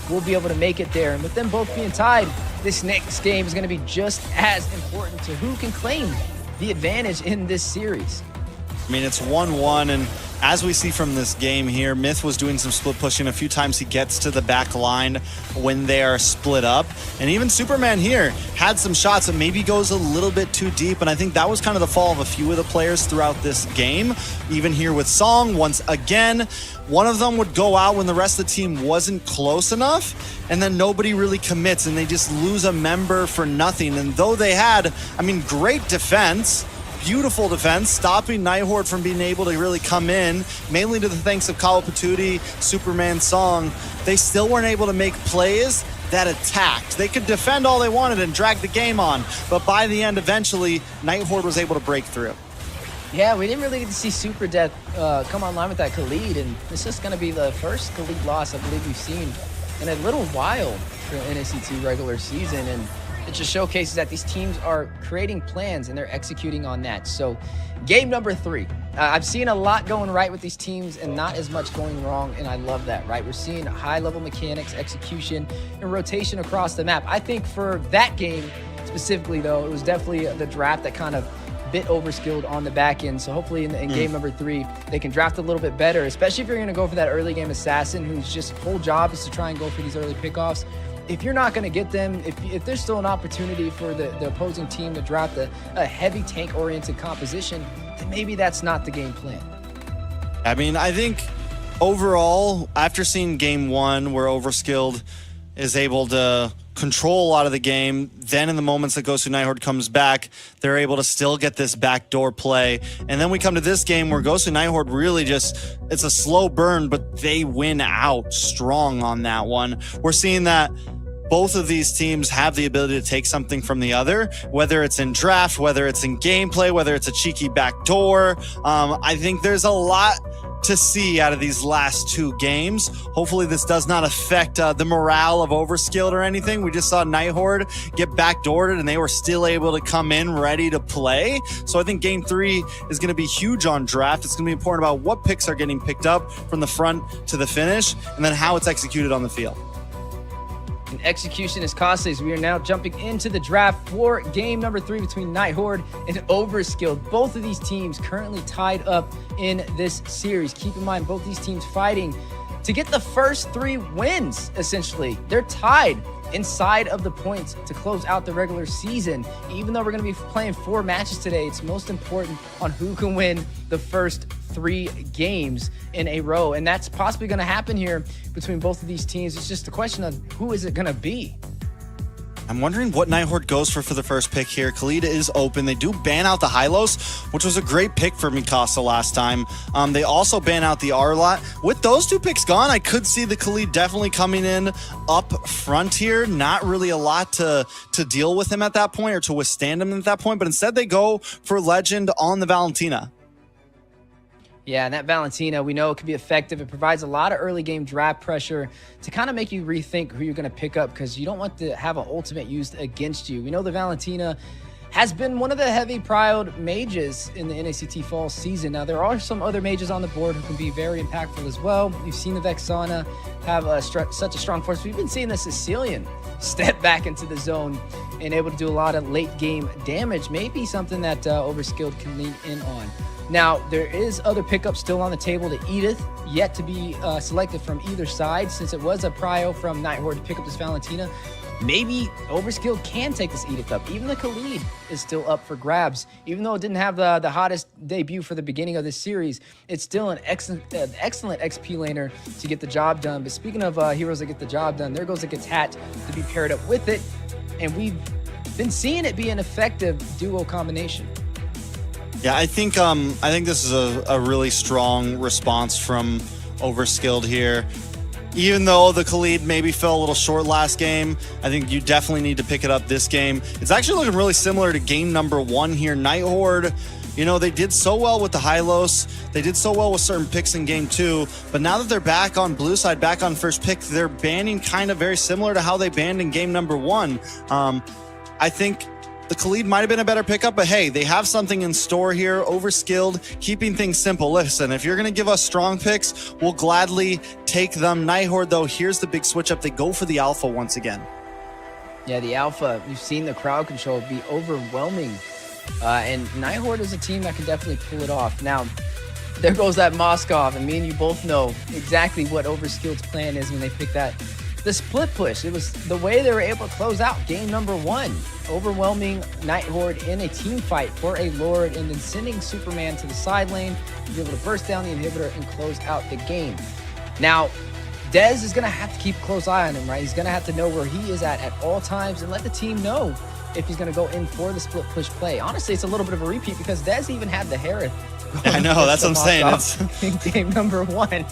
will be able to make it there. And with them both being tied, this next game is going to be just as important to who can claim the advantage in this series. I mean, it's 1-1, and as we see from this game here, Myth was doing some split pushing. A few times he gets to the back line when they are split up. And even Superman here had some shots that maybe goes a little bit too deep, and I think that was kind of the fall of a few of the players throughout this game. Even here with Song, once again, one of them would go out when the rest of the team wasn't close enough, and then nobody really commits, and they just lose a member for nothing. And though they had, I mean, great defense, beautiful defense, stopping Night Horde from being able to really come in, mainly to the thanks of Kawa Patootie, Superman, Song, they still weren't able to make plays that attacked. They could defend all they wanted and drag the game on, but by the end, eventually, Night Horde was able to break through. Yeah, we didn't really get to see Super Death come online with that Khalid, and this is going to be the first Khalid loss I believe we've seen in a little while for the NACT regular season, and it just showcases that these teams are creating plans and they're executing on that. So game number 3. I've seen a lot going right with these teams and not as much going wrong, and I love that, right? We're seeing high-level mechanics, execution, and rotation across the map. I think for that game specifically, though, it was definitely the draft that kind of bit Overskilled on the back end. So hopefully in game number 3, they can draft a little bit better, especially if you're going to go for that early game assassin whose just whole job is to try and go for these early pickoffs. If you're not going to get them, if there's still an opportunity for the opposing team to draft a heavy tank-oriented composition, then maybe that's not the game plan. I mean, I think overall, after seeing game 1 where Overskilled is able to control a lot of the game, then in the moments that Gosu Night Horde comes back, they're able to still get this backdoor play. And then we come to this game where Gosu Night Horde really just, it's a slow burn, but they win out strong on that one. We're seeing that both of these teams have the ability to take something from the other, whether it's in draft, whether it's in gameplay, whether it's a cheeky backdoor. I think there's a lot to see out of these last 2 games. Hopefully this does not affect the morale of Overskilled or anything. We just saw Night Horde get backdoored and they were still able to come in ready to play. So I think game 3 is going to be huge on draft. It's going to be important about what picks are getting picked up from the front to the finish, and then how it's executed on the field. And execution is costly, as we are now jumping into the draft for game number 3 between Night Horde and Overskilled. Both of these teams currently tied up in this series. Keep in mind, both these teams fighting to get the first 3 wins, essentially. They're tied inside of the points to close out the regular season. Even though we're going to be playing 4 matches today, it's most important on who can win the first 3 games in a row. And that's possibly going to happen here between both of these teams. It's just a question of who is it going to be. I'm wondering what Night Horde goes for the first pick here. Khalid is open. They do ban out the Hylos, which was a great pick for Mikasa last time. They also ban out the Arlot. With those 2 picks gone, I could see the Khalid definitely coming in up front here. Not really a lot to deal with him at that point or to withstand him at that point, but instead they go for Legend on the Valentina. Yeah, and that Valentina, we know it can be effective. It provides a lot of early game draft pressure to kind of make you rethink who you're going to pick up, because you don't want to have an ultimate used against you. We know the Valentina has been one of the heavy prioed mages in the NACT Fall season. Now, there are some other mages on the board who can be very impactful as well. We've seen the Vexana have such a strong force. We've been seeing the Sicilian step back into the zone and able to do a lot of late game damage. Maybe something that Overskilled can lean in on. Now, there is other pickups still on the table. The Edith yet to be selected from either side, since it was a prio from Night Horde to pick up this Valentina. Maybe Overskilled can take this Edith up. Even the Khalid is still up for grabs. Even though it didn't have the hottest debut for the beginning of this series, it's still an excellent XP laner to get the job done. But speaking of heroes that get the job done, there goes a Hat to be paired up with it. And we've been seeing it be an effective duo combination. Yeah, I think this is a really strong response from Overskilled here. even though the Khalid maybe fell a little short last game, I think you definitely need to pick it up this game. It's actually looking really similar to game number 1 here. Night Horde, you know, they did so well with the Hylos. They did so well with certain picks in game 2. But now that they're back on blue side, back on first pick, they're banning kind of very similar to how they banned in game number 1. I think the Khalid might have been a better pickup, but hey, they have something in store here. Overskilled, keeping things simple. Listen, if you're going to give us strong picks, we'll gladly take them. Night Horde, though, here's the big switch up. They go for the Alpha once again. Yeah, the Alpha, you've seen the crowd control be overwhelming. And Night Horde is a team that can definitely pull it off. Now, there goes that Moskov, and me and you both know exactly what Overskilled's plan is when they pick that. The split push, it was the way they were able to close out game number 1. Overwhelming Night Horde in a team fight for a Lord, and then sending Superman to the side lane to be able to burst down the inhibitor and close out the game. Now, Dez is going to have to keep a close eye on him, right? He's going to have to know where he is at all times and let the team know if he's going to go in for the split push play. Honestly, it's a little bit of a repeat because Dez even had the Harith. I know, that's what I'm saying. It's in game number 1.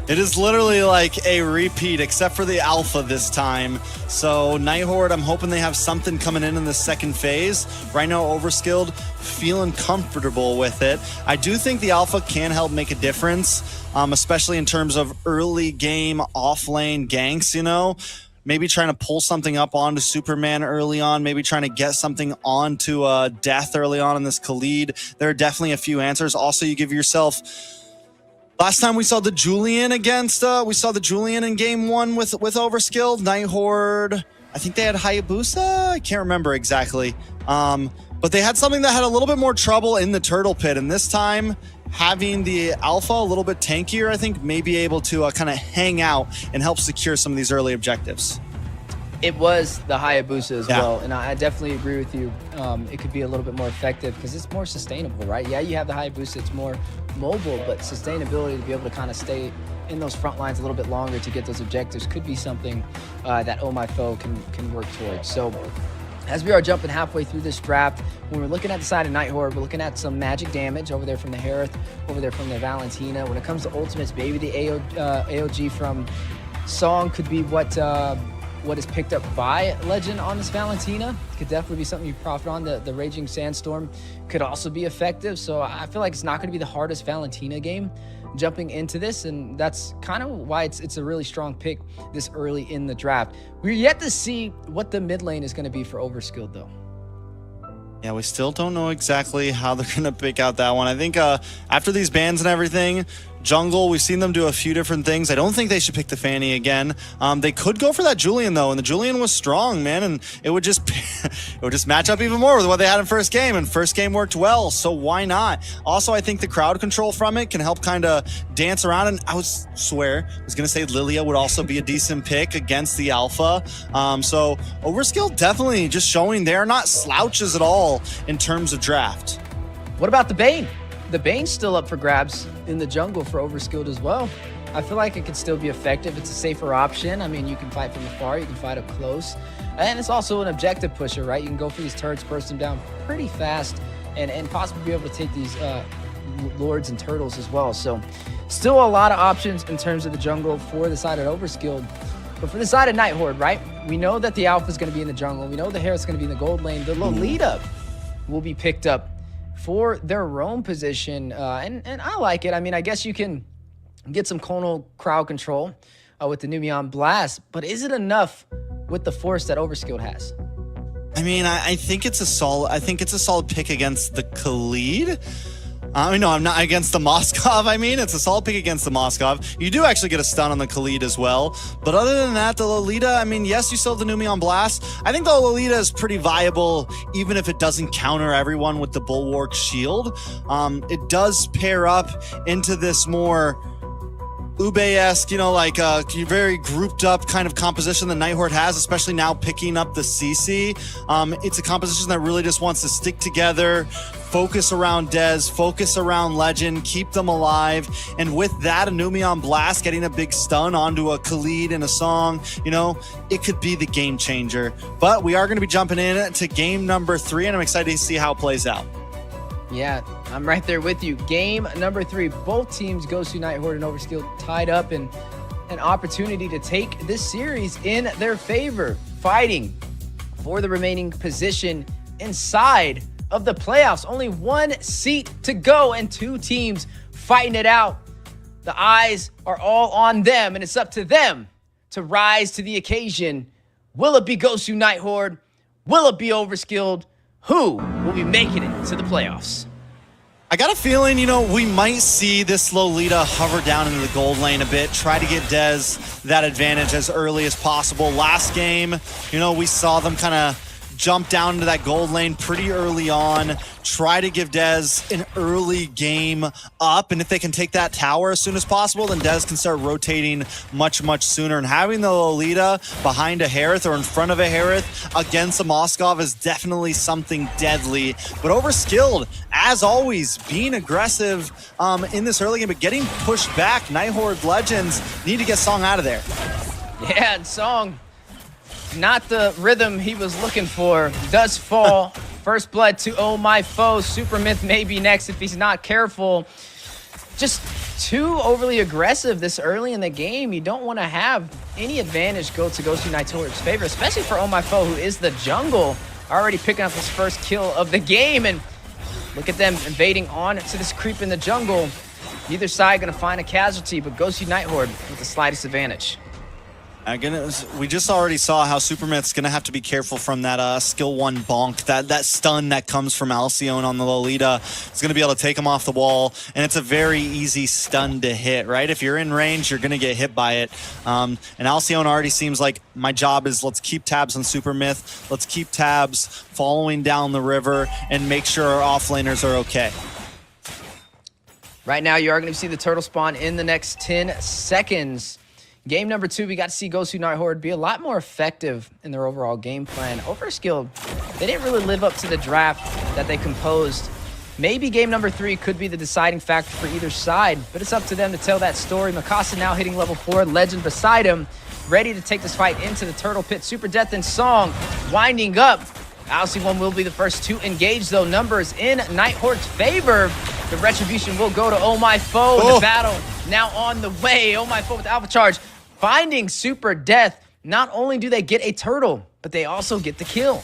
It is literally like a repeat, except for the Alpha this time. So Night Horde, I'm hoping they have something coming in the second phase. Right now, Overskilled, feeling comfortable with it. I do think the Alpha can help make a difference, especially in terms of early game off-lane ganks, you know? Maybe trying to pull something up onto Superman early on, maybe trying to get something onto Death early on in this Khalid. There are definitely a few answers. Also, you give yourself... Last time we saw the Julian in game 1 with Overskilled. Night Horde, I think they had Hayabusa. I can't remember exactly. But they had something that had a little bit more trouble in the Turtle Pit. And this time, having the Alpha a little bit tankier, I think, may be able to kind of hang out and help secure some of these early objectives. It was the Hayabusa as well, and I definitely agree with you. It could be a little bit more effective because it's more sustainable, right? Yeah, you have the Hayabusa, it's more mobile, but sustainability to be able to kind of stay in those front lines a little bit longer to get those objectives could be something that Oh My Foe can work towards. So as we are jumping halfway through this draft, when we're looking at the side of Night Horde, we're looking at some magic damage over there from the Harith, over there from the Valentina. When it comes to ultimates, maybe the AOG from Song could be what is picked up by Legend on this Valentina. Could definitely be something you profit on. The Raging Sandstorm could also be effective. So I feel like it's not going to be the hardest Valentina game jumping into this, and that's kind of why it's a really strong pick this early in the draft. We're yet to see what the mid lane is going to be for Overskilled, though. Yeah, we still don't know exactly how they're going to pick out that one. I think after these bans and everything, jungle, we've seen them do a few different things. I don't think they should pick the Fanny again. They could go for that Julian, though, and the Julian was strong, man, and it would just match up even more with what they had in first game, and first game worked well, so why not? Also, I think the crowd control from it can help kind of dance around, and I was going to say Lilia would also be a decent pick against the Alpha. So Overskilled definitely just showing they're not slouches at all in terms of draft. What about the Bane? The Bane's still up for grabs in the jungle for Overskilled as well. I feel like it could still be effective. It's a safer option. I mean, you can fight from afar, you can fight up close. And it's also an objective pusher, right? You can go for these turrets, burst them down pretty fast, and possibly be able to take these Lords and Turtles as well. So still a lot of options in terms of the jungle for the side of Overskilled. But for the side of Night Horde, right? We know that the Alpha is going to be in the jungle. We know the Harith's going to be in the gold lane. The Lolita will be picked up for their roam position, and I like it. I mean, I guess you can get some conal crowd control with the Numion Blast, but is it enough with the force that Overskilled has? I mean, I think it's a solid pick against the Khalid. No, I'm not against the Moskov. I mean, it's a solid pick against the Moskov. You do actually get a stun on the Khalid as well. But other than that, the Lolita, I mean, yes, you still have the Numion Blast. I think the Lolita is pretty viable, even if it doesn't counter everyone with the Bulwark Shield. It does pair up into this more Ube-esque, you know, like very grouped up kind of composition that Night Horde has, especially now picking up the CC. It's a composition that really just wants to stick together, focus around Dez, focus around Legend, keep them alive. And with that, a Numion Blast getting a big stun onto a Khalid in a song, you know, it could be the game changer. But we are going to be jumping in to game number 3, and I'm excited to see how it plays out. Yeah, I'm right there with you. Game number 3, both teams, Gosu, Night Horde, and Overskilled, tied up, and an opportunity to take this series in their favor, fighting for the remaining position inside of the playoffs. Only one seat to go and two teams fighting it out. The eyes are all on them, and it's up to them to rise to the occasion. Will it be Gosu Night Horde? Will it be Overskilled? Who will be making it to the playoffs? I got a feeling, we might see this Lolita hover down into the gold lane a bit, try to get Dez that advantage as early as possible. Last game, we saw them kind of jump down into that gold lane pretty early on, try to give Dez an early game up, and if they can take that tower as soon as possible, then Dez can start rotating much, much sooner. And having the Lolita behind a Harith or in front of a Harith against a Moskov is definitely something deadly. But Overskilled, as always, being aggressive in this early game, but getting pushed back. Night Horde Legends need to get Song out of there. Yeah, and Song, not the rhythm he was looking for, does fall. First blood to Oh My Foe. Super Myth may be next if he's not careful. Just too overly aggressive this early in the game. You don't want to have any advantage go to Gosu Night Horde's favor, especially for Oh My Foe, who is the jungle, already picking up his first kill of the game. And look at them invading on to this creep in the jungle. Neither side going to find a casualty, but Gosu Night Horde with the slightest advantage. We just already saw how Supermyth's going to have to be careful from that skill 1 bonk. That stun that comes from Alcyone on the Lolita is going to be able to take him off the wall, and it's a very easy stun to hit, right? If you're in range, you're going to get hit by it. And Alcyone already seems like my job is let's keep tabs on Supermyth, let's keep tabs following down the river, and make sure our offlaners are okay. Right now, you are going to see the turtle spawn in the next 10 seconds. Game number 2, we got to see Gosu Night Horde be a lot more effective in their overall game plan. Overskilled, they didn't really live up to the draft that they composed. Maybe game number 3 could be the deciding factor for either side, but it's up to them to tell that story. Mikasa now hitting level 4, Legend beside him, ready to take this fight into the turtle pit. Super Death and Song winding up. Alcyone will be the first to engage, though. Numbers in Night Horde's favor. The retribution will go to Oh My Foe. The battle now on the way. Oh My Foe with Alpha Charge. Finding Super Death, not only do they get a turtle, but they also get the kill.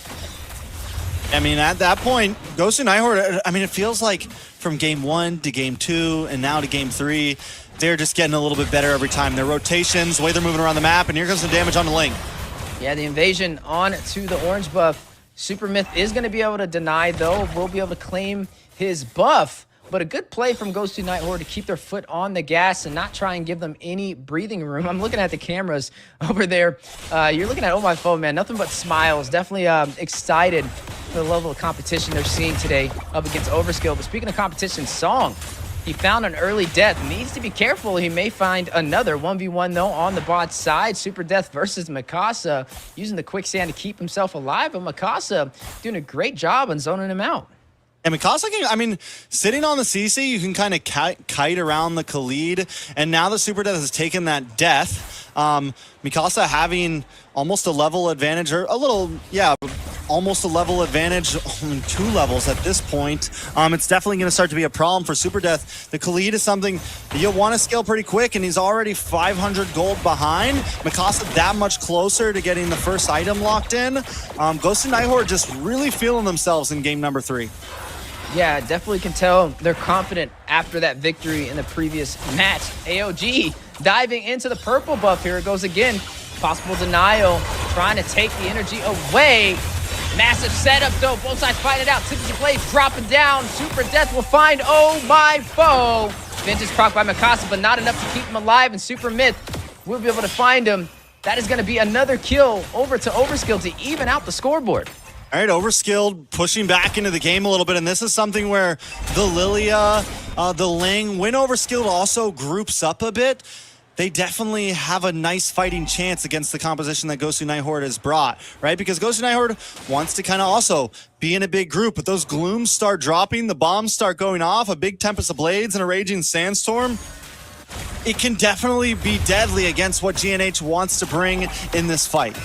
I mean, at that point, Gosu Night Horde, it feels like from game 1 to game 2 and now to game 3, they're just getting a little bit better every time. Their rotations, the way they're moving around the map, and here comes the damage on the link. Yeah, the invasion on to the orange buff. Super Myth is going to be able to deny, though. Will be able to claim his buff. But a good play from Gosu Night Horde to keep their foot on the gas and not try and give them any breathing room. I'm looking at the cameras over there. You're looking at Oh My Foe, man. Nothing but smiles. Definitely excited for the level of competition they're seeing today up against Overskilled. But speaking of competition, Song, he found an early death. Needs to be careful. He may find another 1v1, though, on the bot side. Super Death versus Mikasa, using the quicksand to keep himself alive. But Mikasa doing a great job on zoning him out. And Mikasa sitting on the CC, you can kind of kite around the Khalid. And now that Super Death has taken that death, Mikasa having almost a level advantage, or almost a level advantage, 2 levels at this point. It's definitely going to start to be a problem for Super Death. The Khalid is something that you'll want to scale pretty quick, and he's already 500 gold behind. Mikasa that much closer to getting the first item locked in. Gosu Night Horde just really feeling themselves in game number 3. Yeah, definitely can tell they're confident after that victory in the previous match. AOG diving into the purple buff. Here it goes again. Possible denial, trying to take the energy away. Massive setup, though. Both sides fight it out. Typical Blades dropping down. Super Death will find Oh My Foe. Vintage proc by Mikasa, but not enough to keep him alive. And Super Myth will be able to find him. That is going to be another kill over to Overskilled to even out the scoreboard. All right, Overskilled pushing back into the game a little bit, and this is something where the Lilia, the Ling, when Overskilled also groups up a bit, they definitely have a nice fighting chance against the composition that Gosu Night Horde has brought, right? Because Gosu Night Horde wants to kind of also be in a big group, but those glooms start dropping, the bombs start going off, a big Tempest of Blades and a Raging Sandstorm. It can definitely be deadly against what GNH wants to bring in this fight.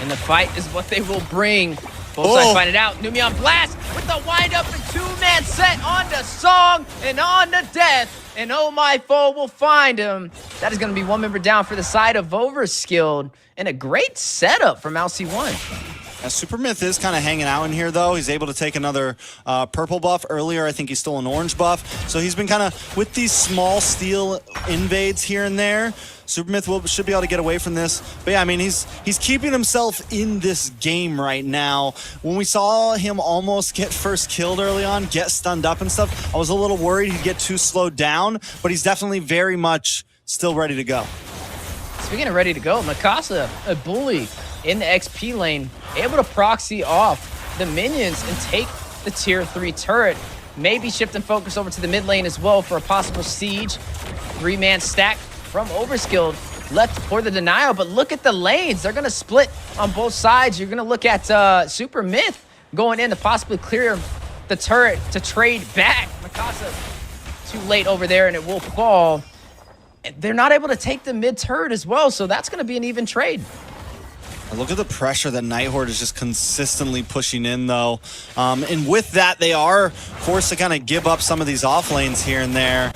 And the fight is what they will bring. Both sides find it out. Numion Blast with the wind up and 2-man Superman set on the Song and on the Death, and oh my foe will find him. That is going to be one member down for the side of Overskilled, and a great setup from LC1. Super Myth is kind of hanging out in here, though. He's able to take another purple buff. Earlier, I think he stole an orange buff. So he's been kind of, with these small steal invades here and there, Super Myth should be able to get away from this. But yeah, I mean, he's keeping himself in this game right now. When we saw him almost get first killed early on, get stunned up and stuff, I was a little worried he'd get too slowed down, but he's definitely very much still ready to go. Speaking of ready to go, Mikasa, a bully in the XP lane, able to proxy off the minions and take the tier 3 turret. Maybe shifting focus over to the mid lane as well for a possible siege. 3-man stack from Overskilled left for the denial, but look at the lanes. They're going to split on both sides. You're going to look at Super Myth going in to possibly clear the turret to trade back. Mikasa too late over there, and it will fall. They're not able to take the mid turret as well, so that's going to be an even trade. Look at the pressure that Night Horde is just consistently pushing in, though. And with that, they are forced to kind of give up some of these off lanes here and there.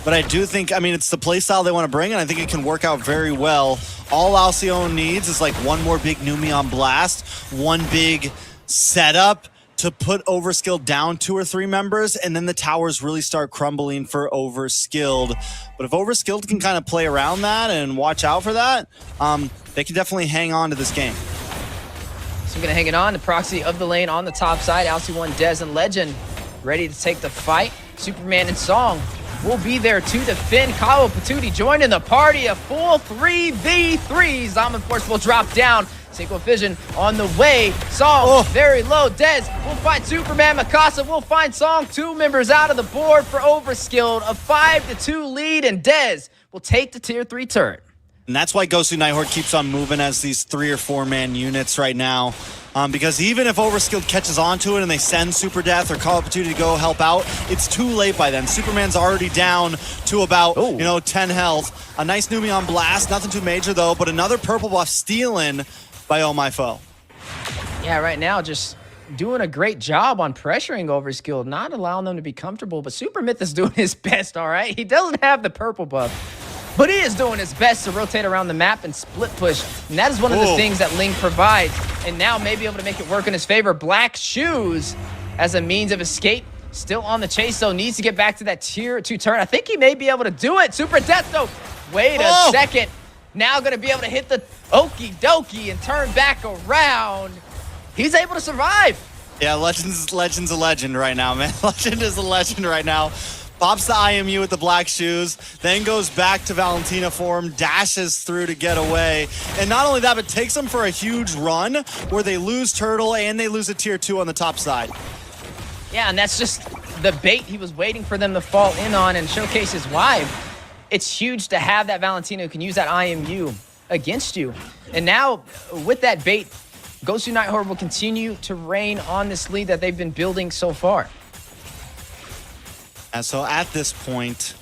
But I do think, I mean, it's the playstyle they want to bring, and I think it can work out very well. All Alcyon needs is like one more big Numion blast, one big setup to put Overskilled down 2 or 3 members, and then the towers really start crumbling for Overskilled. But if Overskilled can kind of play around that and watch out for that, they can definitely hang on to this game. So we're going to hang it on. The proxy of the lane on the top side. LC1, Dez, and Legend ready to take the fight. Superman and Song will be there to defend. Kawa Patootie joining the party. A full 3v3. Zaman Force will drop down. Synchro Fission on the way. Song very low. Dez will find Superman. Mikasa will find Song. 2 members out of the board for Overskilled. A 5-2 lead, and Dez will take the tier 3 turret. And that's why Gosu Night Horde keeps on moving as these 3 or 4 man units right now. Because even if Overskilled catches onto it and they send Super Death or Call Patootie to go help out, it's too late by then. Superman's already down to about, 10 health. A nice Numion blast, nothing too major though, but another purple buff stealing by Oh My Foe. Yeah, right now just doing a great job on pressuring Overskilled, not allowing them to be comfortable, but Super Myth is doing his best, all right? He doesn't have the purple buff, but he is doing his best to rotate around the map and split push, and that is one of the things that Ling provides, and now may be able to make it work in his favor. Black Shoes as a means of escape. Still on the chase, though. Needs to get back to that tier 2 turn. I think he may be able to do it. Super Death, though. Wait a second. Now going to be able to hit the okie dokie and turn back around. He's able to survive. Yeah, Legend's a legend right now, man. Legend is a legend right now. Pops the IMU with the Black Shoes, then goes back to Valentina form, dashes through to get away. And not only that, but takes them for a huge run where they lose Turtle and they lose a tier 2 on the top side. Yeah, and that's just the bait he was waiting for them to fall in on and showcase his why. It's huge to have that Valentina who can use that IMU against you. And now, with that bait, Gosu Night Horde will continue to reign on this lead that they've been building so far. And so at this point,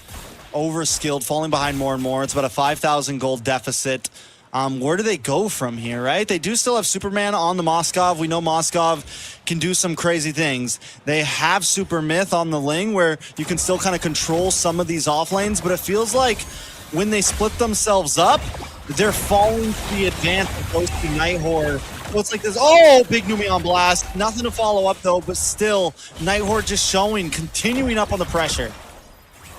Overskilled, falling behind more and more. It's about a 5,000 gold deficit. Where do they go from here, right? They do still have Superman on the Moskov. We know Moskov can do some crazy things. They have Super Myth on the Ling where you can still kind of control some of these off lanes, but it feels like when they split themselves up, they're falling to the advance of Gosu Night Horde. So it's like this, big Numion blast. Nothing to follow up though, but still, Night Horde just showing, continuing up on the pressure.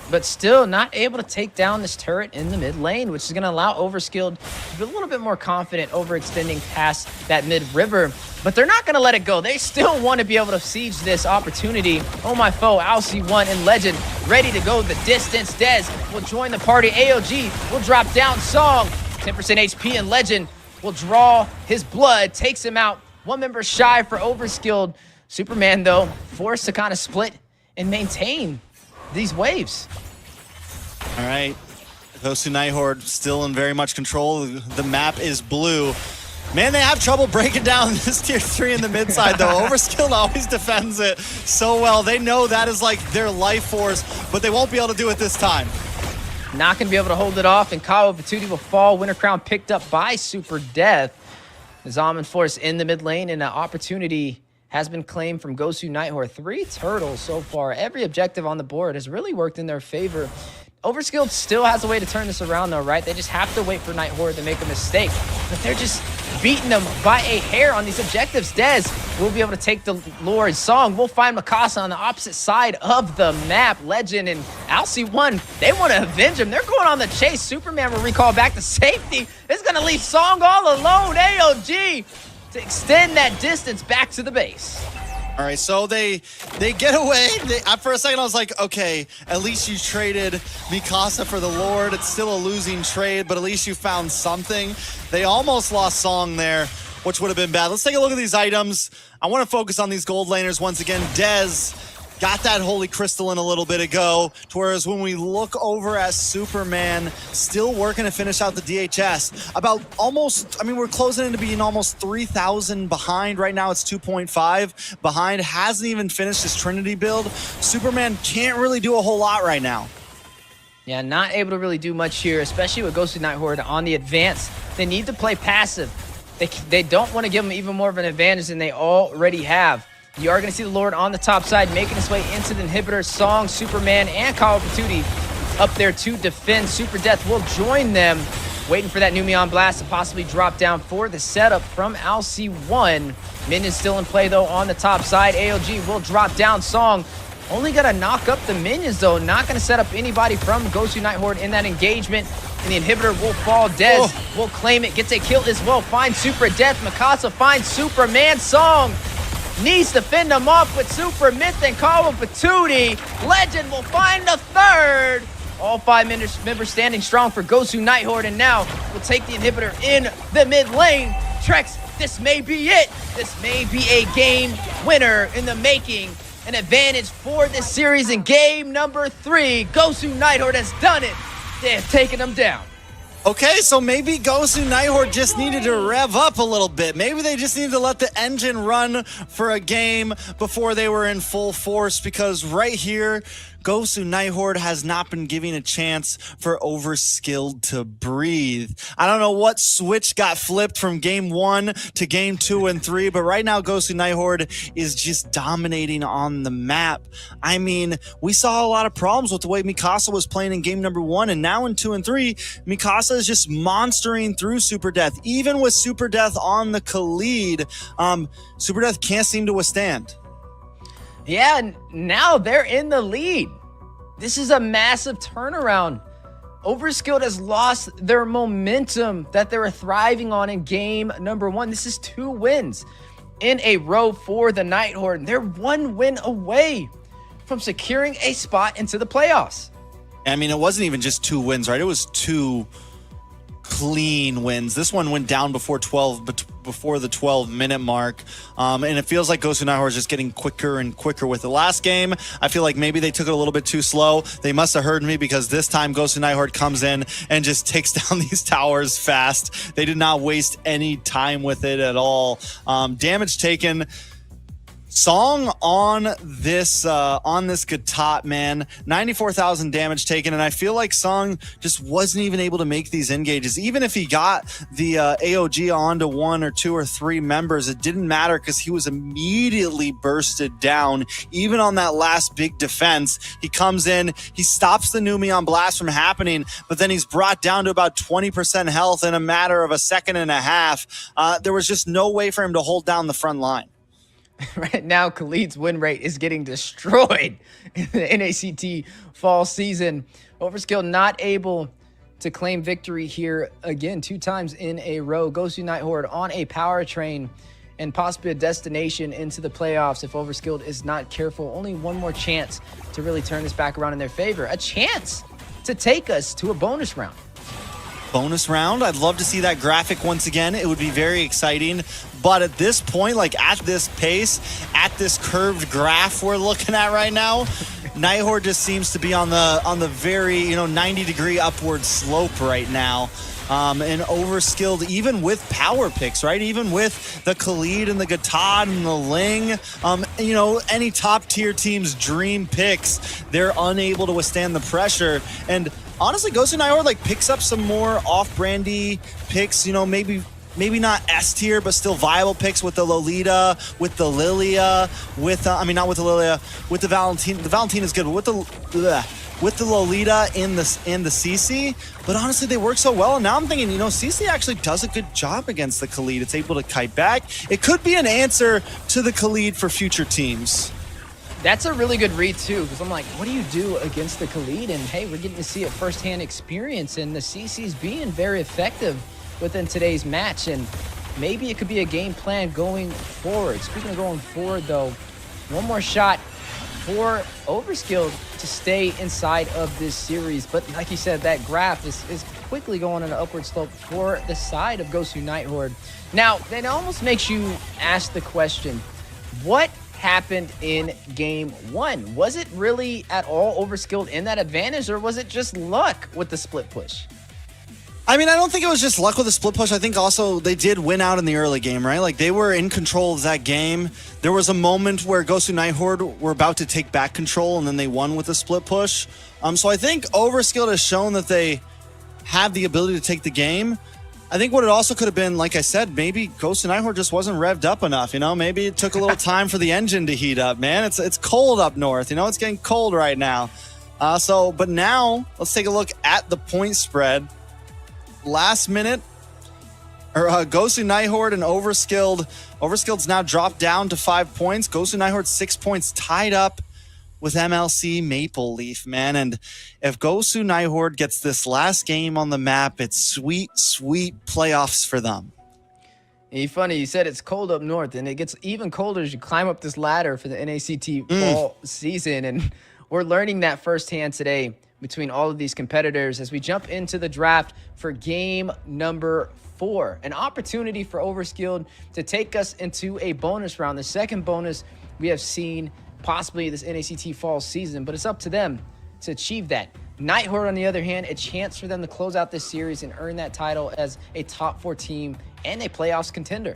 But still not able to take down this turret in the mid lane, which is going to allow Overskilled to be a little bit more confident overextending past that mid river. But they're not going to let it go. They still want to be able to siege this opportunity. Oh My Foe, LC1 and Legend ready to go the distance. Dez will join the party. AOG will drop down Song. 10% HP, and Legend will draw his blood, takes him out. 1 member shy for Overskilled. Superman, though, forced to kind of split and maintain these waves. All right, Gosu Night Horde still in very much control. The map is blue. Man, they have trouble breaking down this tier 3 in the mid side though. Overskilled always defends it so well. They know that is like their life force, but they won't be able to do it this time. Not going to be able to hold it off, and Kawa Patootie will fall. Winter Crown picked up by Super Death. Zaman Force in the mid lane, and an opportunity has been claimed from Gosu Nighthorde. 3 turtles so far. Every objective on the board has really worked in their favor. Overskilled still has a way to turn this around though, right? They just have to wait for Nighthorde to make a mistake. But they're just beating them by a hair on these objectives. Dez will be able to take the Lord. Song will find Mikasa on the opposite side of the map. Legend and LC1, they want to avenge him. They're going on the chase. Superman will recall back to safety. It's going to leave Song all alone. AOG to extend that distance back to the base. All right, so they get away. For a second, I was like, okay, at least you traded Mikasa for the Lord. It's still a losing trade, but at least you found something. They almost lost Song there, which would have been bad. Let's take a look at these items. I want to focus on these gold laners once again. Dez got that Holy Crystal in a little bit ago, whereas when we look over at Superman, still working to finish out the DHS. About almost, I mean, we're closing into being almost 3,000 behind. Right now it's 2.5 behind. Hasn't even finished his Trinity build. Superman can't really do a whole lot right now. Yeah, not able to really do much here, especially with Gosu Nighthorde on the advance. They need to play passive. They don't want to give them even more of an advantage than they already have. You are going to see the Lord on the top side, making his way into the inhibitor. Song, Superman, and Kawa Patootie up there to defend. Super Death will join them, waiting for that Numeon Blast to possibly drop down for the setup from LC1. Minions still in play, though, on the top side. AOG will drop down. Song only going to knock up the minions, though. Not going to set up anybody from Gosu Nighthorde in that engagement. And the inhibitor will fall. Dez will claim it, gets a kill as well. Finds Super Death. Mikasa finds Superman. Song needs to fend them off with Super Myth and Kawa Patootie. Legend will find the third. All 5 members standing strong for Gosu Nighthorde, and now will take the inhibitor in the mid lane. Trex, this may be it. This may be a game winner in the making. An advantage for this series in game number 3. Gosu Nighthorde has done it. They have taken them down. Okay, so maybe Gosu Nighthorde just needed to rev up a little bit. Maybe they just needed to let the engine run for a game before they were in full force, because right here, Gosu Nighthorde has not been giving a chance for Overskilled to breathe. I don't know what switch got flipped from game 1 to game 2 and 3, but right now Gosu Nighthorde is just dominating on the map. I mean, we saw a lot of problems with the way Mikasa was playing in game number 1, and now in 2 and 3, Mikasa is just monstering through Super Death. Even with Super Death on the Khalid, Super Death can't seem to withstand. Yeah, and now they're in the lead. This is a massive turnaround. Overskilled has lost their momentum that they were thriving on in game number 1. This is 2 wins in a row for the Nighthorde. They're 1 win away from securing a spot into the playoffs. I mean, it wasn't even just 2 wins, right? It was 2 clean wins. This one went down before the 12-minute mark, and it feels like Gosu Nighthorde is just getting quicker and quicker with the last game. I feel like maybe they took it a little bit too slow. They must have heard me, because this time Gosu Nighthorde comes in and just takes down these towers fast. They did not waste any time with it at all. Damage taken. Song on this Gatot, man. 94,000 damage taken, and I feel like Song just wasn't even able to make these engages. Even if he got the AOG onto 1 or 2 or 3 members, it didn't matter, because he was immediately bursted down. Even on that last big defense, he comes in, he stops the Numeon Blast from happening, but then he's brought down to about 20% health in a matter of a second and a half. There was just no way for him to hold down the front line. Right now, Khalid's win rate is getting destroyed in the NACT fall season. Overskilled not able to claim victory here again 2 times in a row. Gosu Nighthorde on a power train and possibly a destination into the playoffs if Overskilled is not careful. Only 1 more chance to really turn this back around in their favor. A chance to take us to a bonus round. Bonus round. I'd love to see that graphic once again. It would be very exciting. But at this point, like at this pace, at this curved graph we're looking at right now, Nighthorde just seems to be on the very 90-degree upward slope right now. And Overskilled, even with power picks, right? Even with the Khalid and the Gatot and the Ling, any top tier team's dream picks, they're unable to withstand the pressure. And honestly, Gosu Nighthorde picks up some more off-brandy picks, maybe maybe not S tier, but still viable picks with the Lolita, with the Lilia, with I mean not with the Lilia, with the Valentine. The Valentine is good, but with the Lolita in the CC. But honestly, they work so well. And now I'm thinking, you know, CC actually does a good job against the Khalid. It's able to kite back. It could be an answer to the Khalid for future teams. That's a really good read too, because I'm like, what do you do against the Khalid? And hey, we're getting to see a firsthand experience, and the CC's being very effective within today's match, and maybe it could be a game plan going forward. Speaking of going forward though, one more shot for Overskilled to stay inside of this series. But like you said, that graph is quickly going on an upward slope for the side of Gosu Night Horde. Now, that almost makes you ask the question, what happened in game one? Was it really at all Overskilled in that advantage, or was it just luck with the split push? I mean, I don't think it was just luck with the split push. I think also they did win out in the early game, right? Like, they were in control of that game. There was a moment where Gosu Night Horde were about to take back control, and then they won with the split push. So I think Overskilled has shown that they have the ability to take the game. I think what it also could have been, like I said, maybe Gosu Night Horde just wasn't revved up enough, you know? Maybe it took a little time for the engine to heat up, man. It's cold up north, you know? It's getting cold right now. But now, let's take a look at the point spread. Last minute, Gosu Night Horde and Overskilled. Overskilled's now dropped down to 5 points. Gosu Night Horde 6 points, tied up with MLC Maple Leaf, man. And if Gosu Night Horde gets this last game on the map, it's sweet, sweet playoffs for them. It's funny, you said it's cold up north, and it gets even colder as you climb up this ladder for the NACT fall season. And we're learning that firsthand today between all of these competitors as we jump into the draft for game number 4. An opportunity for Overskilled to take us into a bonus round, the second bonus we have seen possibly this NACT fall season, but it's up to them to achieve that. Night Horde, on the other hand, a chance for them to close out this series and earn that title as a top 4 team and a playoffs contender.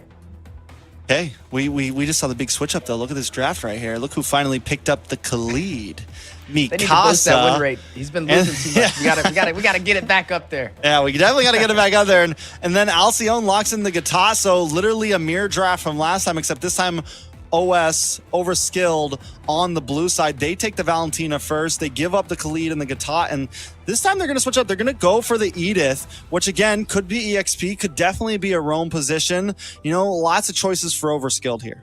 Okay, we just saw the big switch up though. Look at this draft right here. Look who finally picked up the Khalid. Mikasa. They need to boost that win rate. He's been losing too much. Yeah. We gotta get it back up there. Yeah, we definitely gotta get it back up there. And then Alcyone locks in the Gatasso, literally a mirror draft from last time, except this time OS, Overskilled on the blue side. They take the Valentina first. They give up the Khalid and the Gata, and this time they're going to switch up. They're going to go for the Edith, which again could be EXP, could definitely be a roam position. You know, lots of choices for Overskilled here.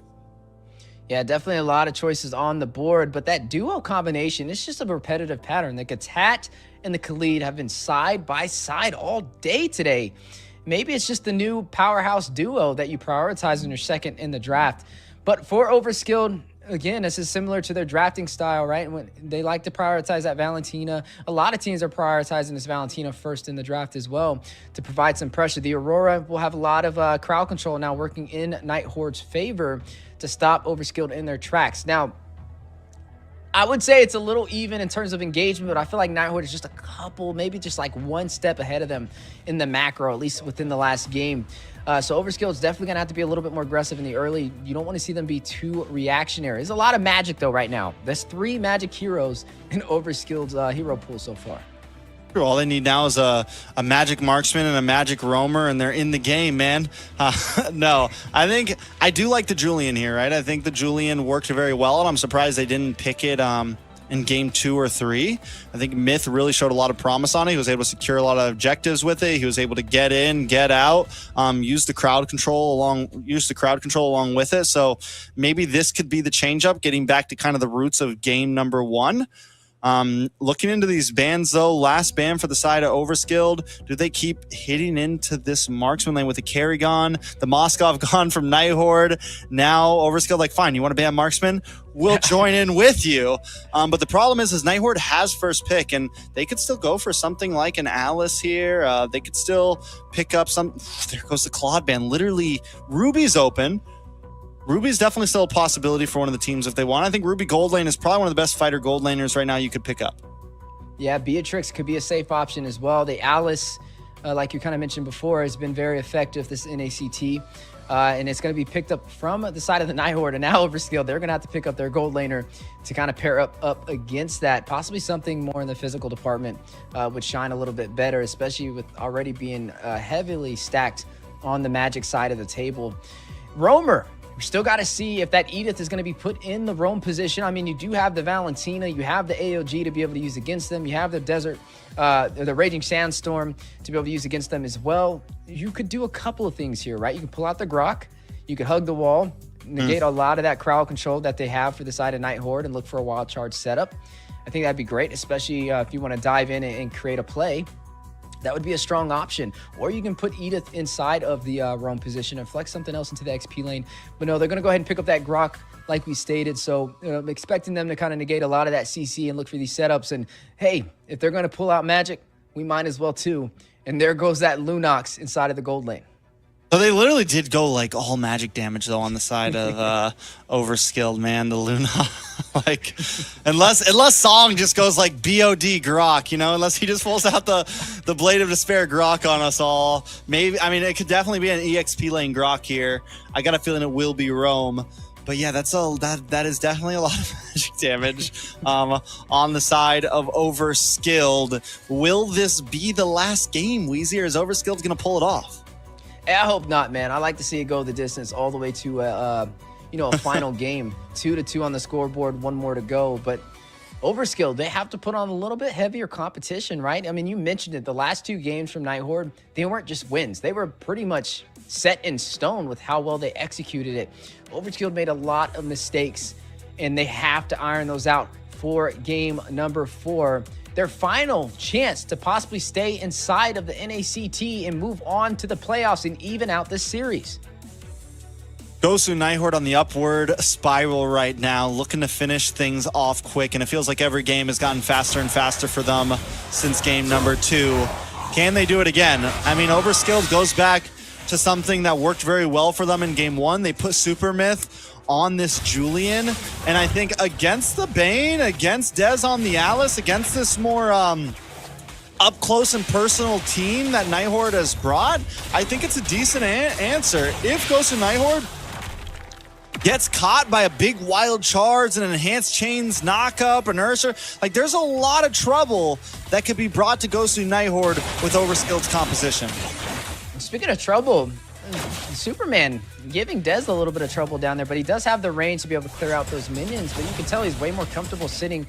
Yeah, definitely a lot of choices on the board, but that duo combination is just a repetitive pattern. The Gatat and the Khalid have been side by side all day today. Maybe it's just the new powerhouse duo that you prioritize in your second in the draft. But for Overskilled, again, this is similar to their drafting style, right? When they like to prioritize that Valentina. A lot of teams are prioritizing this Valentina first in the draft as well to provide some pressure. The Aurora will have a lot of crowd control now working in Night Horde's favor to stop Overskilled in their tracks. Now, I would say it's a little even in terms of engagement, but I feel like Night Horde is just a couple, maybe just like one step ahead of them in the macro, at least within the last game. So Overskilled is definitely going to have to be a little bit more aggressive in the early. You don't want to see them be too reactionary. There's a lot of magic, though, right now. There's 3 magic heroes in Overskilled's hero pool so far. All they need now is a magic marksman and a magic roamer, and they're in the game, man. No, I do like the Julian here, right? I think the Julian worked very well, and I'm surprised they didn't pick it in game 2 or 3. I think Myth really showed a lot of promise on it. He was able to secure a lot of objectives with it. He was able to get in, get out, use the crowd control along with it. So maybe this could be the change up, getting back to kind of the roots of game number 1. Looking into these bans though, last ban for the side of Overskilled. Do they keep hitting into this marksman lane with the Kerrigan, the Moskov gone from Night Horde? Now Overskilled like, fine, you want to ban marksman? We'll join in with you. But the problem is Night Horde has first pick, and they could still go for something like an Alice here. They could still pick up some. There goes the Claude ban. Literally, Ruby's open. Ruby's definitely still a possibility for one of the teams if they want. I think Ruby gold lane is probably one of the best fighter gold laners right now you could pick up. Yeah, Beatrix could be a safe option as well. The Alice, like you kind of mentioned before, has been very effective this NACT. And it's going to be picked up from the side of the Night Horde. And now Overskilled, they're going to have to pick up their gold laner to kind of pair up against that. Possibly something more in the physical department would shine a little bit better, especially with already being heavily stacked on the Magic side of the table. Roamer, we still got to see if that Edith is going to be put in the roam position. I mean, you do have the Valentina, you have the AOG to be able to use against them, you have the Desert, the Raging Sandstorm to be able to use against them as well. You could do a couple of things here, right? You can pull out the Grok, you could hug the wall, negate a lot of that crowd control that they have for the side of Night Horde and look for a wild charge setup. I think that'd be great, especially if you want to dive in and create a play. That would be a strong option. Or you can put Edith inside of the roam position and flex something else into the XP lane. But no, they're going to go ahead and pick up that Grok like we stated. So I'm expecting them to kind of negate a lot of that CC and look for these setups. And hey, if they're going to pull out Magic, we might as well too. And there goes that Lunox inside of the gold lane. So they literally did go like all magic damage though on the side of Overskilled, man. The Luna, like unless Song just goes like BOD Grok, you know, unless he just pulls out the Blade of Despair Grok on us all. Maybe, I mean, it could definitely be an EXP lane Grok here. I got a feeling it will be Roam. But yeah, that is definitely a lot of magic damage on the side of Overskilled. Will this be the last game, Weezy, or is Overskilled going to pull it off? I hope not, man. I like to see it go the distance all the way to a final game. 2-2 on the scoreboard, one more to go. But Overskilled, they have to put on a little bit heavier competition, right? I mean, you mentioned it. The last 2 games from Night Horde, they weren't just wins. They were pretty much set in stone with how well they executed it. Overskilled made a lot of mistakes, and they have to iron those out for game number 4. Their final chance to possibly stay inside of the NACT and move on to the playoffs and even out this series. Gosu Night Horde on the upward spiral right now, looking to finish things off quick, and it feels like every game has gotten faster and faster for them since game number 2. Can they do it again? I mean, Overskilled goes back to something that worked very well for them in game 1. They put Super Myth on this Julian, and I think against the Bane, against Dez on the Alice, against this more up close and personal team that Night Horde has brought, I think it's a decent answer. If Gosu Night Horde gets caught by a big wild charge and an enhanced chains knockup, inertia, like there's a lot of trouble that could be brought to Gosu Night Horde with Overskilled's composition. Speaking of trouble, Superman giving Dez a little bit of trouble down there, but he does have the range to be able to clear out those minions, but you can tell he's way more comfortable sitting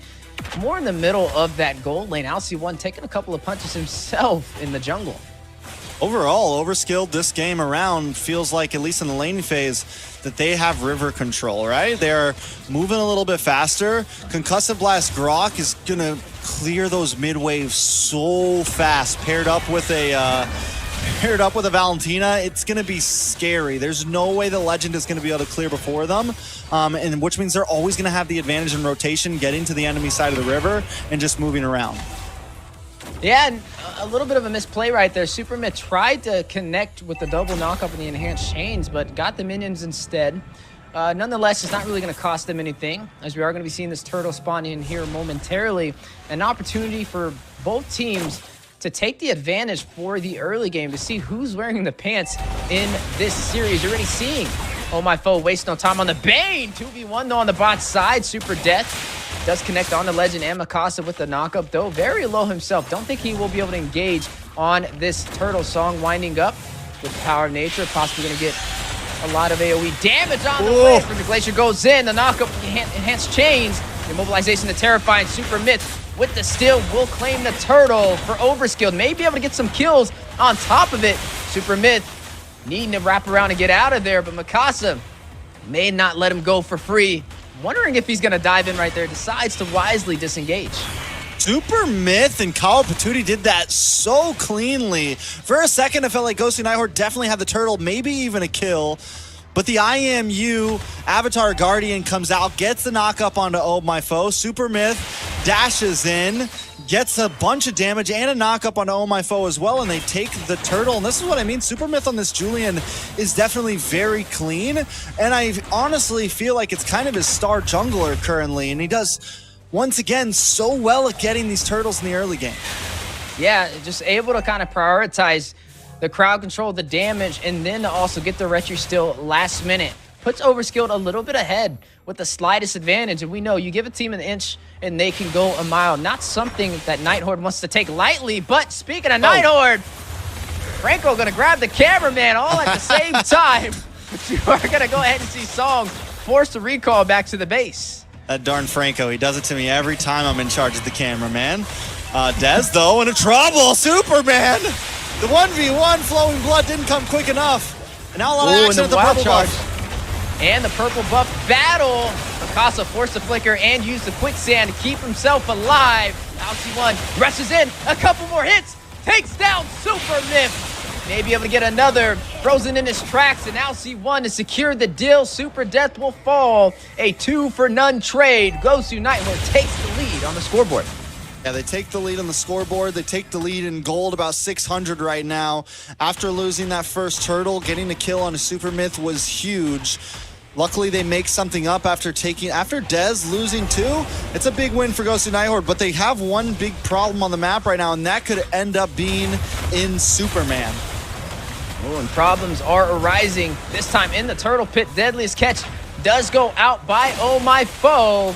more in the middle of that gold lane. Alcy1 taking a couple of punches himself in the jungle. Overall, Overskilled this game around feels like, at least in the laning phase, that they have river control, right? They're moving a little bit faster. Concussive Blast Grok is going to clear those mid waves so fast, paired up with a Valentina. It's going to be scary. There's no way the Legend is going to be able to clear before them, and which means they're always going to have the advantage in rotation, getting to the enemy side of the river and just moving around. Yeah, and a little bit of a misplay right there. Superman tried to connect with the double knockup and the enhanced chains, but got the minions instead. Nonetheless, it's not really going to cost them anything, as we are going to be seeing this turtle spawn in here momentarily. An opportunity for both teams to take the advantage for the early game, to see who's wearing the pants in this series. You're already seeing Oh My Foe waste no time on the Bane. 2v1 though on the bot side. Super Death does connect on the Legend and Mikasa with the knockup, though very low himself. Don't think he will be able to engage on this Turtle Song. Winding up with the power of nature, possibly going to get a lot of AoE damage on the way. The Glacier goes in, the knockup, enhanced chains, the immobilization, the terrifying Super Myth with the steal will claim the turtle for Overskilled. May be able to get some kills on top of it. Super Myth needing to wrap around and get out of there, but Mikasa may not let him go for free. Wondering if he's going to dive in right there. Decides to wisely disengage. Super Myth and Kyle Patootie did that so cleanly. For a second, I felt like Gosu Night Horde definitely had the turtle, maybe even a kill. But the IMU Avatar Guardian comes out, gets the knock-up onto Oh My Foe. Super Myth dashes in, gets a bunch of damage and a knock-up onto Oh My Foe as well, and they take the turtle. And this is what I mean. Super Myth on this Julian is definitely very clean. And I honestly feel like it's kind of his star jungler currently. And he does, once again, so well at getting these turtles in the early game. Yeah, just able to kind of prioritize the crowd control, the damage, and then to also get the retro steal last minute. Puts Overskilled a little bit ahead with the slightest advantage. And we know you give a team an inch and they can go a mile. Not something that Night Horde wants to take lightly. But speaking of Night Horde, Franco gonna grab the cameraman all at the same time. But you are gonna go ahead and see Song force the recall back to the base. That darn Franco, he does it to me every time I'm in charge of the cameraman. Dez, though, in a trouble. Superman! The 1v1 flowing blood didn't come quick enough. And now a lot of action with the purple buff. And the purple buff battle. Mikasa forced the flicker and used the quicksand to keep himself alive. LC1 rushes in, a couple more hits, takes down Super Myth. May be able to get another frozen in his tracks, and LC1 to secure the deal. Super Death will fall. A 2-for-none trade. Gosu Nighthorde takes the lead on the scoreboard. Yeah, they take the lead on the scoreboard. They take the lead in gold, about 600 right now. After losing that first turtle, getting a kill on a Super Myth was huge. Luckily, they make something up after Dez losing 2. It's a big win for Gosu Nighthorde, but they have one big problem on the map right now, and that could end up being in Superman. Oh, and problems are arising. This time in the turtle pit, Deadliest Catch does go out by Oh My Foe.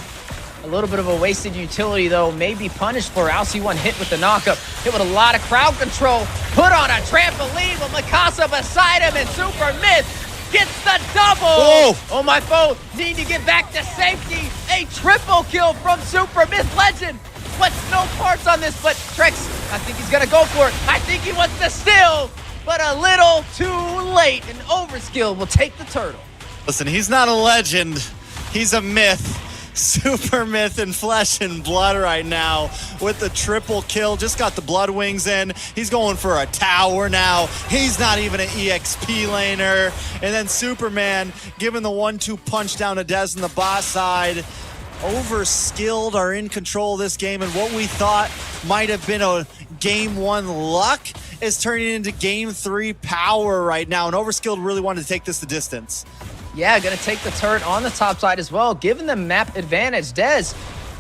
A little bit of a wasted utility, though, may be punished for. LC1 hit with the knockup, hit with a lot of crowd control, put on a trampoline with Mikasa beside him, and Super Myth gets the double. Whoa. Oh My Foe need to get back to safety. A triple kill from Super Myth Legend. What's no parts on this, but Trex, I think he's gonna go for it. I think he wants to steal, but a little too late, and Overskilled will take the turtle. Listen, he's not a legend. He's a myth. Super Myth in flesh and blood right now with the triple kill. Just got the blood wings in. He's going for a tower now. He's not even an EXP laner. And then Superman giving the 1-2 punch down to Dez on the bot side. Overskilled are in control of this game, and what we thought might have been a game 1 luck is turning into game 3 power right now, and Overskilled really wanted to take this the distance. Yeah, gonna take the turret on the top side as well, giving them map advantage. Dez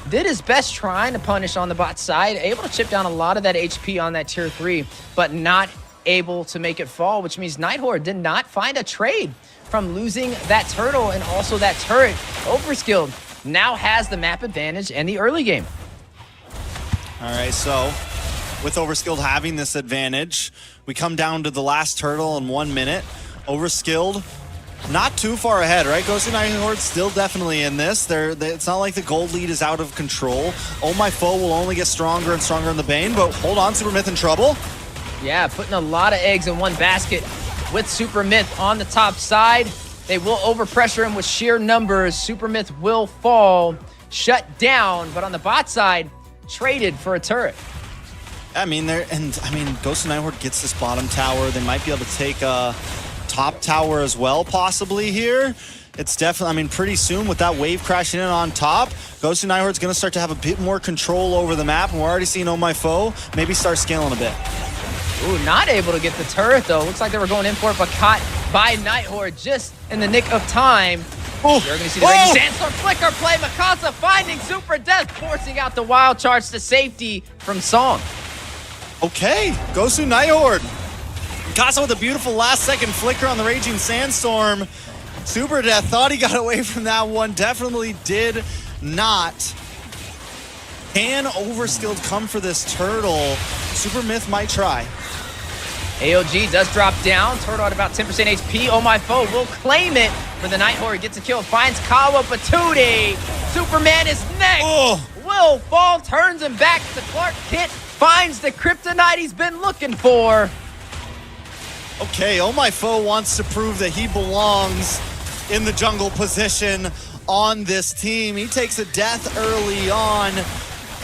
did his best trying to punish on the bot side, able to chip down a lot of that HP on that tier 3, but not able to make it fall, which means Nighthorde did not find a trade from losing that turtle and also that turret. Overskilled now has the map advantage and the early game. All right, so with Overskilled having this advantage, we come down to the last turtle in 1 minute. Overskilled not too far ahead, right? Gosu Nighthorde still definitely in this. It's not like the gold lead is out of control. Oh My Foe will only get stronger and stronger in the Bane, but hold on, Super Myth in trouble. Yeah, putting a lot of eggs in one basket with Super Myth on the top side. They will overpressure him with sheer numbers. Super Myth will fall, shut down, but on the bot side, traded for a turret. Gosu Nighthorde gets this bottom tower. They might be able to take a top tower as well, possibly here. It's definitely, pretty soon with that wave crashing in on top, Gosu Nighthorde's going to start to have a bit more control over the map, and we're already seeing Oh My Foe maybe start scaling a bit. Ooh, not able to get the turret, though. Looks like they were going in for it, but caught by Nighthorde just in the nick of time. Ooh. You're going to see the Raging Sandstorm flicker play. Mikasa finding Super Death, forcing out the wild charge to safety from Song. Okay, Gosu Nighthorde. Mikasa with a beautiful last-second flicker on the Raging Sandstorm. Super Death thought he got away from that one. Definitely did not. Can Overskilled come for this turtle? Super Myth might try. AOG does drop down. Turtle at about 10% HP. Oh My Foe will claim it for the Nighthorde. Gets a kill. Finds Kawa Patootie. Superman is next. Oh. Will fall. Turns him back to Clark Kent. Finds the kryptonite he's been looking for. Okay, Oh My Foe wants to prove that he belongs in the jungle position on this team. He takes a death early on,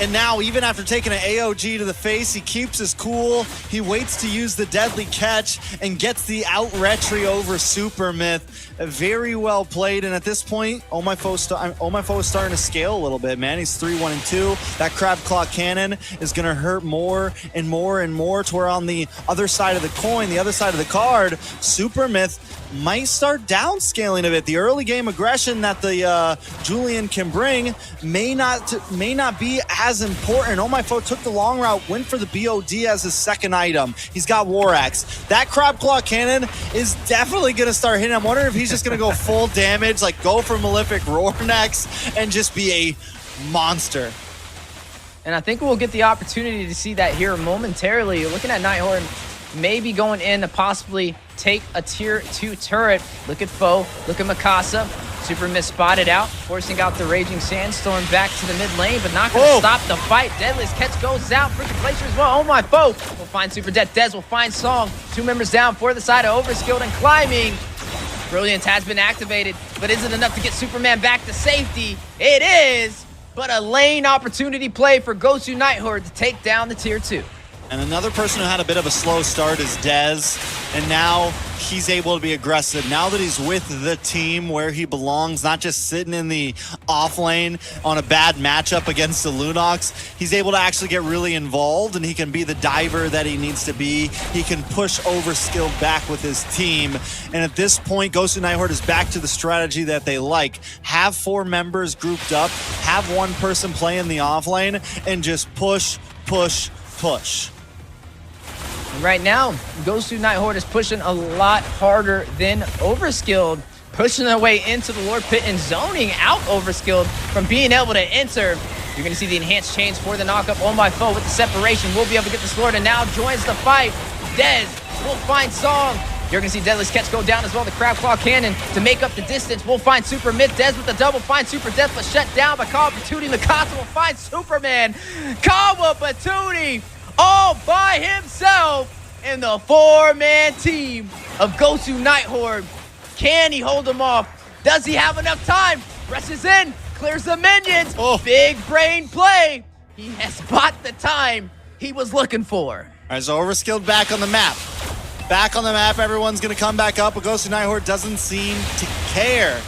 and now even after taking an AOG to the face, he keeps his cool. He waits to use the deadly catch and gets the out retry over Super Myth. Very well played, and at this point, Oh My Foe is starting to scale a little bit, man. He's 3-1-2. That Crab Claw Cannon is going to hurt more and more and more, to where on the other side of the coin, the other side of the card, Super Myth might start downscaling a bit. The early game aggression that the Julian can bring may not be as important. Oh My Foe took the long route, went for the BOD as his second item. He's got War Axe. That Crab Claw Cannon is definitely going to start hitting. I'm wondering if he's just going to go full damage, like go for Malefic Roar next and just be a monster. And I think we'll get the opportunity to see that here momentarily. You're looking at Nighthorde maybe going in to possibly take a tier 2 turret. Look at Foe, look at Mikasa. Super Miss spotted out, forcing out the Raging Sandstorm back to the mid lane, but not gonna stop the fight. Deadliest Catch goes out, freaking Glacier as well. Oh my, Foe will find Super Death. Dez will find Song. 2 members down for the side of Overskilled and climbing. Brilliance has been activated, but is it enough to get Superman back to safety? It is, but a lane opportunity play for Gosu Nighthorde to take down the tier 2. And another person who had a bit of a slow start is Dez, and now he's able to be aggressive. Now that he's with the team where he belongs, not just sitting in the off lane on a bad matchup against the Lunox, he's able to actually get really involved, and he can be the diver that he needs to be. He can push Overskilled back with his team, and at this point, Gosu Nighthorde is back to the strategy that they like. Have 4 members grouped up, have 1 person play in the off lane, and just push, push, push. Right now, Gosu Nighthorde is pushing a lot harder than Overskilled, pushing their way into the Lord Pit and zoning out Overskilled from being able to enter. You're going to see the enhanced chains for the knockup. Oh my, Foe with the separation will be able to get this Lord, and now joins the fight. Dez will find Song. You're going to see Deadliest Catch go down as well. The Crab Claw Cannon to make up the distance. We'll find Super Myth. Dez with the double. Find Super Death, but shut down by Kawabatuti. Mikasa will find Superman. Kawabatuti all by himself in the 4-man team of Gosu Nighthorde. Can he hold him off? Does he have enough time? Rushes in, clears the minions. Big brain play. He has bought the time he was looking for. All right, so Overskilled back on the map. Back on the map, everyone's going to come back up, but Gosu Nighthorde doesn't seem to care.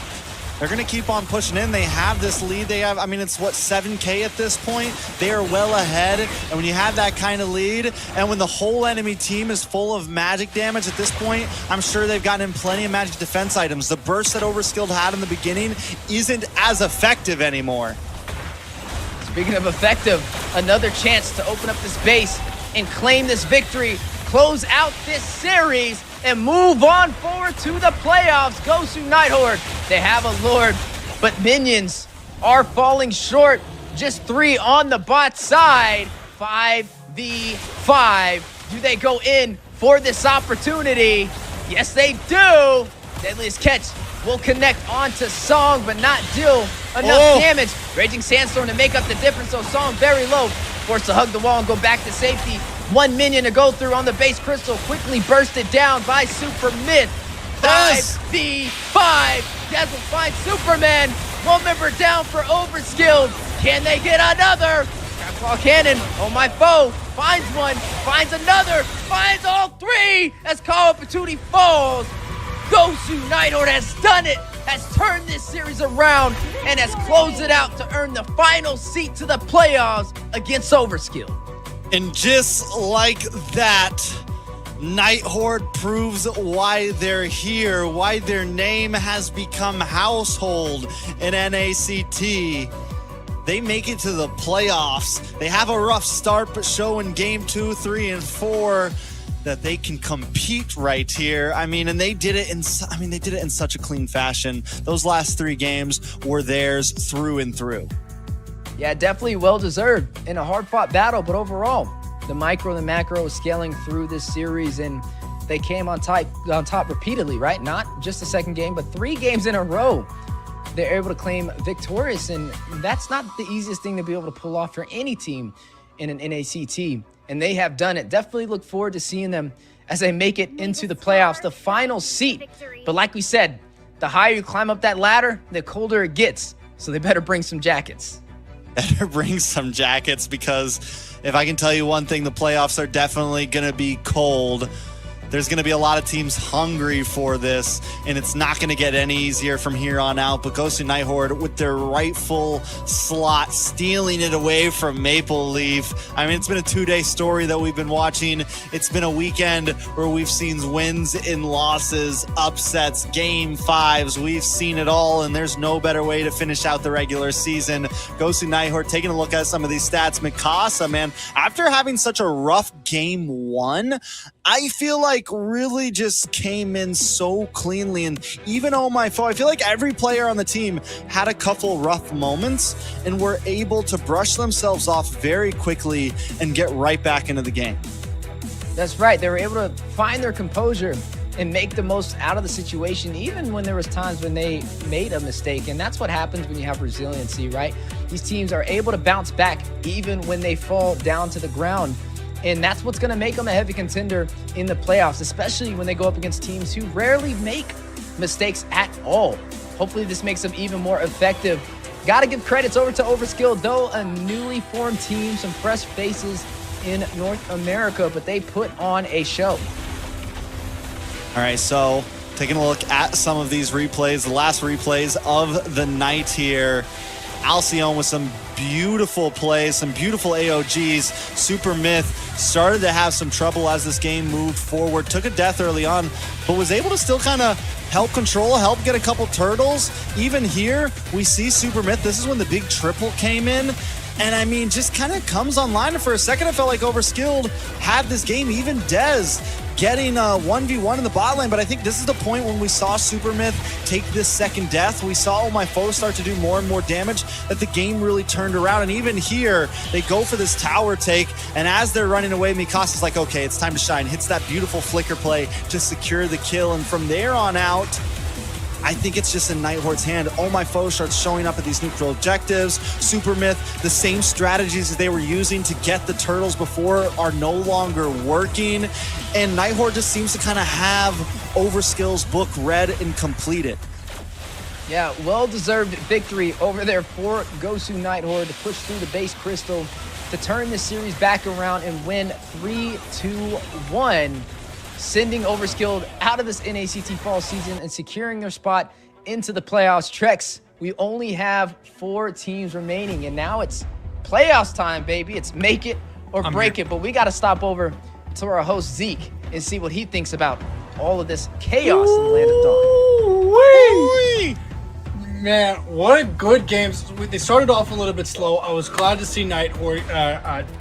They're going to keep on pushing in. They have this lead. They have, I mean, it's what, 7K at this point? They are well ahead. And when you have that kind of lead, and when the whole enemy team is full of magic damage at this point, I'm sure they've gotten in plenty of magic defense items. The burst that Overskilled had in the beginning isn't as effective anymore. Speaking of effective, another chance to open up this base and claim this victory, close out this series, and move on forward to the playoffs. Gosu Nighthorde, they have a Lord, but minions are falling short. Just 3 on the bot side. 5v5. Do they go in for this opportunity? Yes, they do. Deadliest Catch will connect onto Song, but not deal enough damage. Raging Sandstorm to make up the difference, so Song very low. Forced to hug the wall and go back to safety. 1 minion to go through on the base crystal, quickly bursted down by Super Myth. 5v5. Dez will find Superman. 1 member down for Overskilled. Can they get another? Crab Claw Cannon. Oh my, Foe finds 1, finds another, finds all 3 as Kawabatuti falls. Gosu Nighthorde has done it, has turned this series around, and has closed it out to earn the final seat to the playoffs against Overskilled. And just like that, Nighthorde proves why they're here, why their name has become household in NACT. They make it to the playoffs. They have a rough start, but show in game 2, 3, and 4 that they can compete right here. I mean, and they did it in such a clean fashion. Those last 3 games were theirs through and through. Yeah, definitely well-deserved in a hard-fought battle, but overall, the micro and the macro is scaling through this series, and they came on top repeatedly, right? Not just the second game, but 3 games in a row. They're able to claim victorious, and that's not the easiest thing to be able to pull off for any team in an NACT, and they have done it. Definitely look forward to seeing them as they make it into the playoffs, the final seat. But like we said, the higher you climb up that ladder, the colder it gets, so they better bring some jackets. Better bring some jackets, because if I can tell you one thing, the playoffs are definitely going to be cold. There's going to be a lot of teams hungry for this, and it's not going to get any easier from here on out. But Gosu Nighthorde, with their rightful slot, stealing it away from Maple Leaf. I mean, it's been a 2-day story that we've been watching. It's been a weekend where we've seen wins and losses, upsets, game 5s. We've seen it all, and there's no better way to finish out the regular season. Gosu Nighthorde, taking a look at some of these stats. Mikasa, man, after having such a rough game 1, I feel like really just came in so cleanly. And even Oh My Foe, I feel like every player on the team had a couple rough moments and were able to brush themselves off very quickly and get right back into the game. That's right. They were able to find their composure and make the most out of the situation, even when there was times when they made a mistake. And that's what happens when you have resiliency, right? These teams are able to bounce back even when they fall down to the ground. And that's what's going to make them a heavy contender in the playoffs, especially when they go up against teams who rarely make mistakes at all. Hopefully this makes them even more effective. Got to give credits over to Overskilled, though a newly formed team, some fresh faces in North America, but they put on a show. All right, so taking a look at some of these replays, the last replays of the night here. Alcyon with some beautiful plays, some beautiful AOGs. Super Myth started to have some trouble as this game moved forward. Took a death early on, but was able to still kind of help control, help get a couple turtles. Even here, we see Super Myth. This is when the big triple came in. And I mean, just kind of comes online. And for a second, it felt like Overskilled had this game. Even Dez getting a 1v1 in the bot lane. But I think this is the point when we saw Super Myth take this second death. We saw my foes start to do more and more damage, that the game really turned around. And even here, they go for this tower take. And as they're running away, Mikasa's like, okay, it's time to shine. Hits that beautiful flicker play to secure the kill. And from there on out, I think it's just in Night Horde's hand. All my foes starts showing up at these neutral objectives. Super Myth, the same strategies that they were using to get the turtles before are no longer working. And Night Horde just seems to kind of have Overskill's book read and completed. Yeah, well-deserved victory over there for Gosu Night Horde to push through the base crystal to turn this series back around and win 3-2-1. Sending Overskilled out of this NACT fall season and securing their spot into the playoffs. Trex, we only have 4 teams remaining, and now it's playoffs time, baby. It's make it or break it, but we got to stop over to our host, Zeke, and see what he thinks about all of this chaos in the Land of Dawn. Man, what a good game. They started off a little bit slow. I was glad to see Night Horde,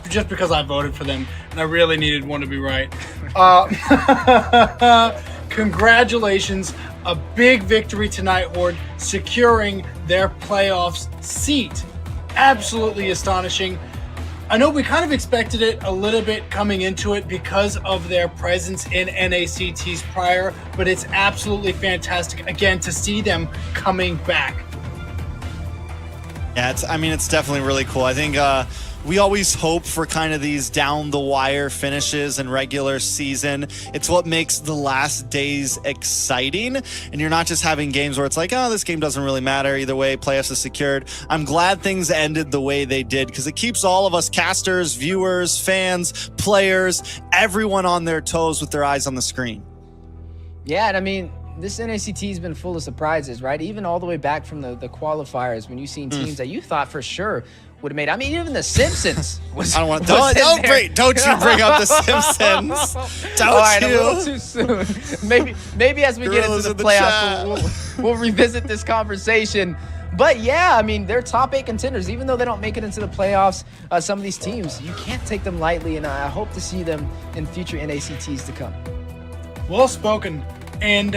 just because I voted for them, and I really needed one to be right. Congratulations. A big victory to Night Horde, securing their playoffs seat. Absolutely astonishing. I know we kind of expected it a little bit coming into it because of their presence in NACTs prior, but it's absolutely fantastic, again, to see them coming back. Yeah, it's definitely really cool. I think we always hope for kind of these down-the-wire finishes in regular season. It's what makes the last days exciting. And you're not just having games where it's like, oh, this game doesn't really matter. Either way, playoffs is secured. I'm glad things ended the way they did because it keeps all of us casters, viewers, fans, players, everyone on their toes with their eyes on the screen. Yeah, and I mean, this NACT has been full of surprises, right? Even all the way back from the qualifiers when you've seen teams that you thought for sure would have made. I mean, even The Simpsons was. I don't want. Don't you bring up The Simpsons. Don't All right, you? a little too soon. Maybe as we get into the playoffs, we'll revisit this conversation. But yeah, I mean, they're top 8 contenders. Even though they don't make it into the playoffs, some of these teams, you can't take them lightly, and I hope to see them in future NACTs to come. Well spoken. And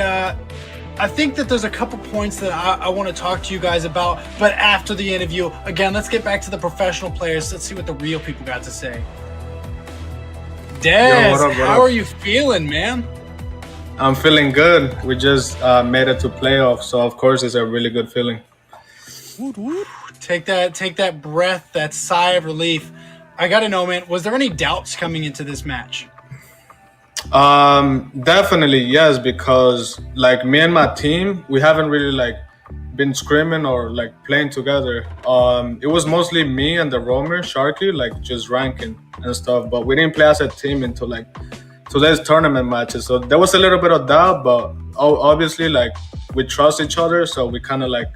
I think that there's a couple points that I want to talk to you guys about, but after the interview. Again, let's get back to the professional players. Let's see what the real people got to say. Dez, what up? How are you feeling, man? I'm feeling good. We just made it to playoffs, so of course it's a really good feeling. Take that breath, that sigh of relief. I gotta know, man, was there any doubts coming into this match? Definitely yes, because like me and my team, we haven't really like been screaming or like playing together. It was mostly me and the roamer Sharky, like just ranking and stuff, but we didn't play as a team until like today's tournament matches. So there was a little bit of doubt, but obviously like we trust each other, so we kind of like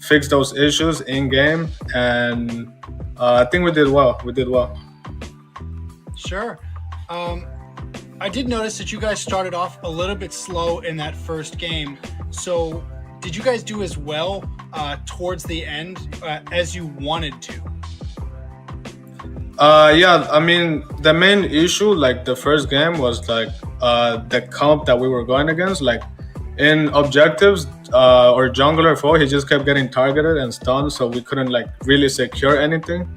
fix those issues in game, and I think we did well. Sure. I did notice that you guys started off a little bit slow in that first game. So did you guys do as well towards the end as you wanted to? Yeah, I mean, the main issue, like the first game, was like the comp that we were going against. Like in objectives, our jungler foe, he just kept getting targeted and stunned, so we couldn't like really secure anything.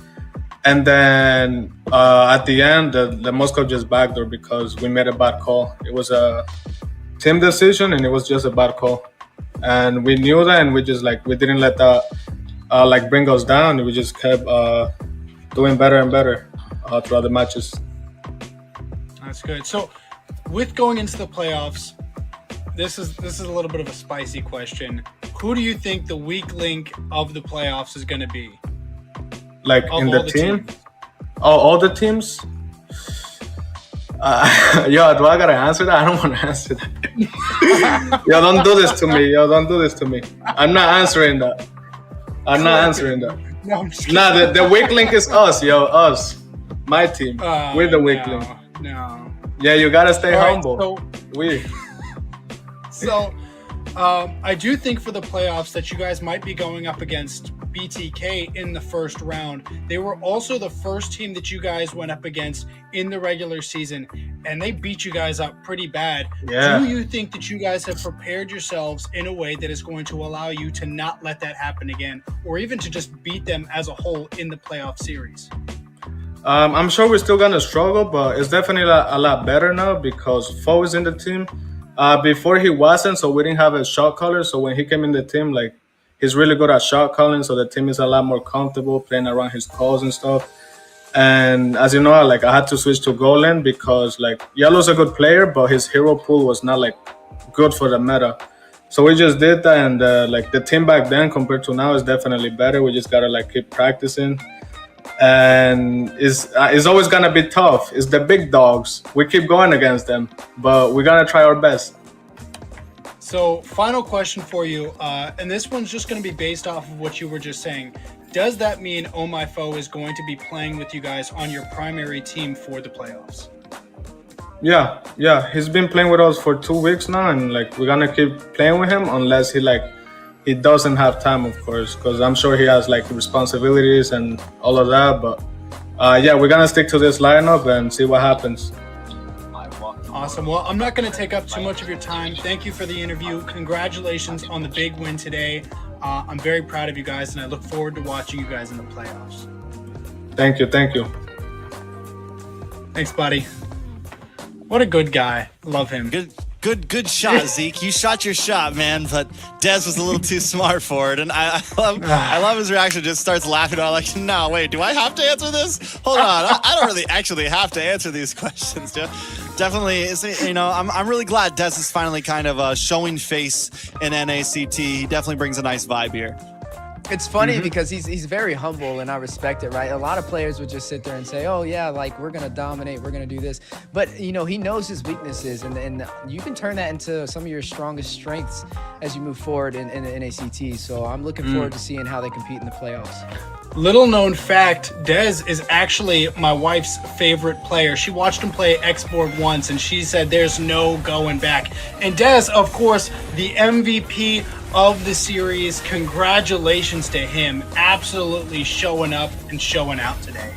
And then at the end, the Moscow just backdoor because we made a bad call. It was a team decision, and it was just a bad call. And we knew that, and we just we didn't let that bring us down. We just kept doing better and better throughout the matches. That's good. So, with going into the playoffs, this is a little bit of a spicy question. Who do you think the weak link of the playoffs is going to be? Like Of in all the the team? teams. Oh, all the teams? Yo, do I gotta answer that? I don't want to answer that. Yo, don't do this to me. Yo, don't do this to me. I'm not answering that. I'm not answering that. No, I'm just kidding. Nah, the weak link is us, yo, us. My team. We're the weak link. No. Yeah, you gotta stay All right, humble. So, I do think for the playoffs that you guys might be going up against BTK in the first round. They were also the first team that you guys went up against in the regular season, and they beat you guys up pretty bad. Yeah. Do you think that you guys have prepared yourselves in a way that is going to allow you to not let that happen again, or even to just beat them as a whole in the playoff series? I'm sure we're still gonna struggle, but it's definitely a lot better now because Fo is in the team. Before he wasn't, so we didn't have a shot caller. So when he came in the team, he's really good at shot calling, so the team is a lot more comfortable playing around his calls and stuff. And as you know, I had to switch to Golan because Yellow's a good player, but his hero pool was not good for the meta. So we just did that, and the team back then compared to now is definitely better. We just gotta keep practicing. And it's always gonna be tough. It's the big dogs. We keep going against them, but we're gonna try our best. So, final question for you, and this one's just going to be based off of what you were just saying. Does that mean Oh My Foe is going to be playing with you guys on your primary team for the playoffs? Yeah. He's been playing with us for 2 weeks now, and we're gonna keep playing with him unless he doesn't have time, of course, because I'm sure he has responsibilities and all of that. But yeah, we're gonna stick to this lineup and see what happens. Awesome. Well, I'm not going to take up too much of your time. Thank you for the interview. Congratulations on the big win today. I'm very proud of you guys, and I look forward to watching you guys in the playoffs. Thank you. Thanks, buddy. What a good guy. Love him. Good shot, Zeke. You shot your shot, man, but Dez was a little too smart for it. And I love his reaction. Just starts laughing. I'm no, wait, do I have to answer this? Hold on. I don't really actually have to answer these questions. Definitely, I'm really glad Dez is finally kind of showing face in NACT. He definitely brings a nice vibe here. It's funny because he's very humble, and I respect it, right? A lot of players would just sit there and say, oh, yeah, we're going to dominate, we're going to do this. But, he knows his weaknesses, and you can turn that into some of your strongest strengths as you move forward in the NACT. So I'm looking forward to seeing how they compete in the playoffs. Little known fact, Dez is actually my wife's favorite player. She watched him play X-Borg once, and she said there's no going back. And Dez, of course, the MVP of the series. Congratulations to him. Absolutely showing up and showing out today.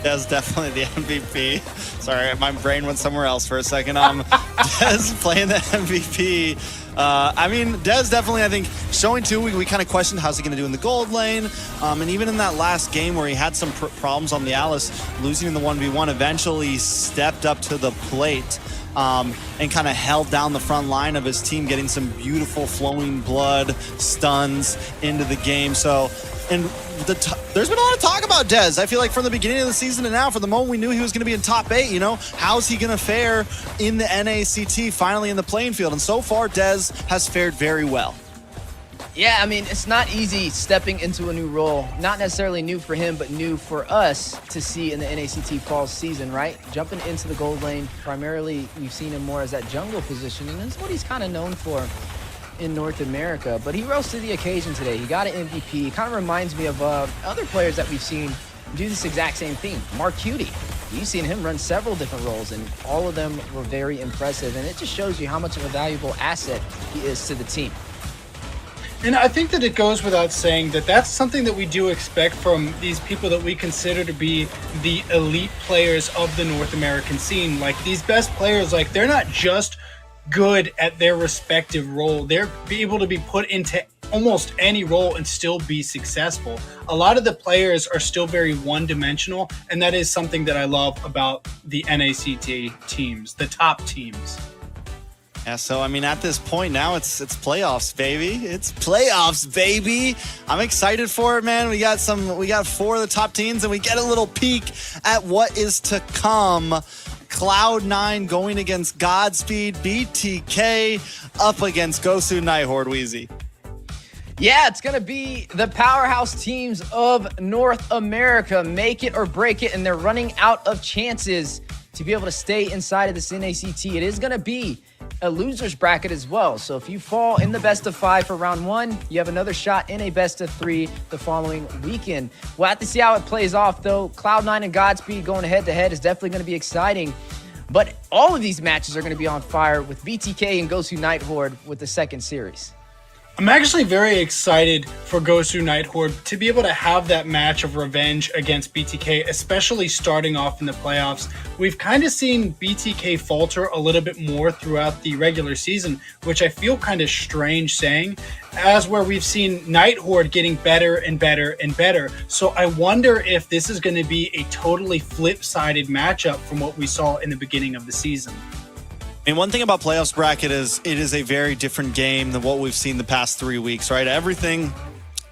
Dez definitely the MVP. Sorry, my brain went somewhere else for a second. Dez playing the MVP. Dez definitely, I think, showing too, we kind of questioned how's he going to do in the gold lane. And even in that last game where he had some problems on the Alice, losing in the 1v1, eventually stepped up to the plate and kind of held down the front line of his team, getting some beautiful flowing blood stuns into the game. So, and there's been a lot of talk about Dez. I feel like from the beginning of the season to now, from the moment we knew he was going to be in top 8, how's he going to fare in the NACT, finally in the playing field? And so far, Dez has fared very well. Yeah, it's not easy stepping into a new role. Not necessarily new for him, but new for us to see in the NACT fall season, right? Jumping into the gold lane, primarily we've seen him more as that jungle position, and that's what he's kind of known for in North America. But he rose to the occasion today. He got an MVP. It kind of reminds me of other players that we've seen do this exact same thing. Mark Cutie. You've seen him run several different roles, and all of them were very impressive, and it just shows you how much of a valuable asset he is to the team. And I think that it goes without saying that that's something that we do expect from these people that we consider to be the elite players of the North American scene. These best players, they're not just good at their respective role. They're able to be put into almost any role and still be successful. A lot of the players are still very one-dimensional, and that is something that I love about the NACT teams, the top teams. Yeah, so I mean, at this point now, it's playoffs, baby. It's playoffs, baby. I'm excited for it, man. We got 4 of the top teams, and we get a little peek at what is to come. Cloud9 going against Godspeed, BTK up against Gosu, Nighthorde, Wheezy. Yeah, it's going to be the powerhouse teams of North America. Make it or break it, and they're running out of chances to be able to stay inside of this NACT. It is going to be a loser's bracket as well. So if you fall in the best of 5 for round 1, you have another shot in a best of 3 the following weekend. We'll have to see how it plays off, though. Cloud9 and Godspeed going head-to-head is definitely going to be exciting. But all of these matches are going to be on fire with BTK and Gosu Nighthorde with the second series. I'm actually very excited for Gosu Nighthorde to be able to have that match of revenge against BTK, especially starting off in the playoffs. We've kind of seen BTK falter a little bit more throughout the regular season, which I feel kind of strange saying, as where we've seen Nighthorde getting better and better and better. So I wonder if this is going to be a totally flip-sided matchup from what we saw in the beginning of the season. I mean, one thing about playoffs bracket is it is a very different game than what we've seen the past 3 weeks, right? Everything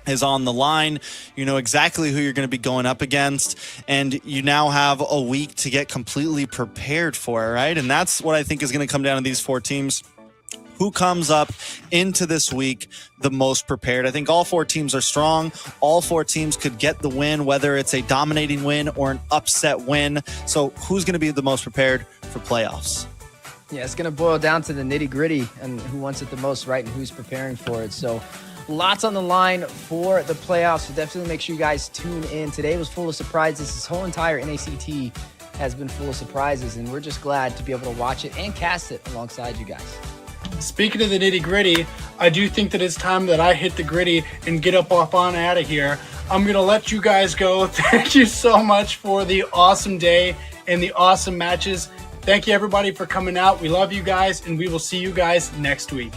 is on the line. You know exactly who you're going to be going up against, and you now have a week to get completely prepared for it, right? And that's what I think is going to come down to these 4 teams. Who comes up into this week the most prepared? I think all 4 teams are strong. All 4 teams could get the win, whether it's a dominating win or an upset win. So who's going to be the most prepared for playoffs? Yeah, it's going to boil down to the nitty-gritty and who wants it the most, right, and who's preparing for it. So lots on the line for the playoffs. So definitely make sure you guys tune in. Today was full of surprises. This whole entire NACT has been full of surprises, and we're just glad to be able to watch it and cast it alongside you guys. Speaking of the nitty-gritty, I do think that it's time that I hit the gritty and get up off on out of here. I'm going to let you guys go. Thank you so much for the awesome day and the awesome matches. Thank you, everybody, for coming out. We love you guys, and we will see you guys next week.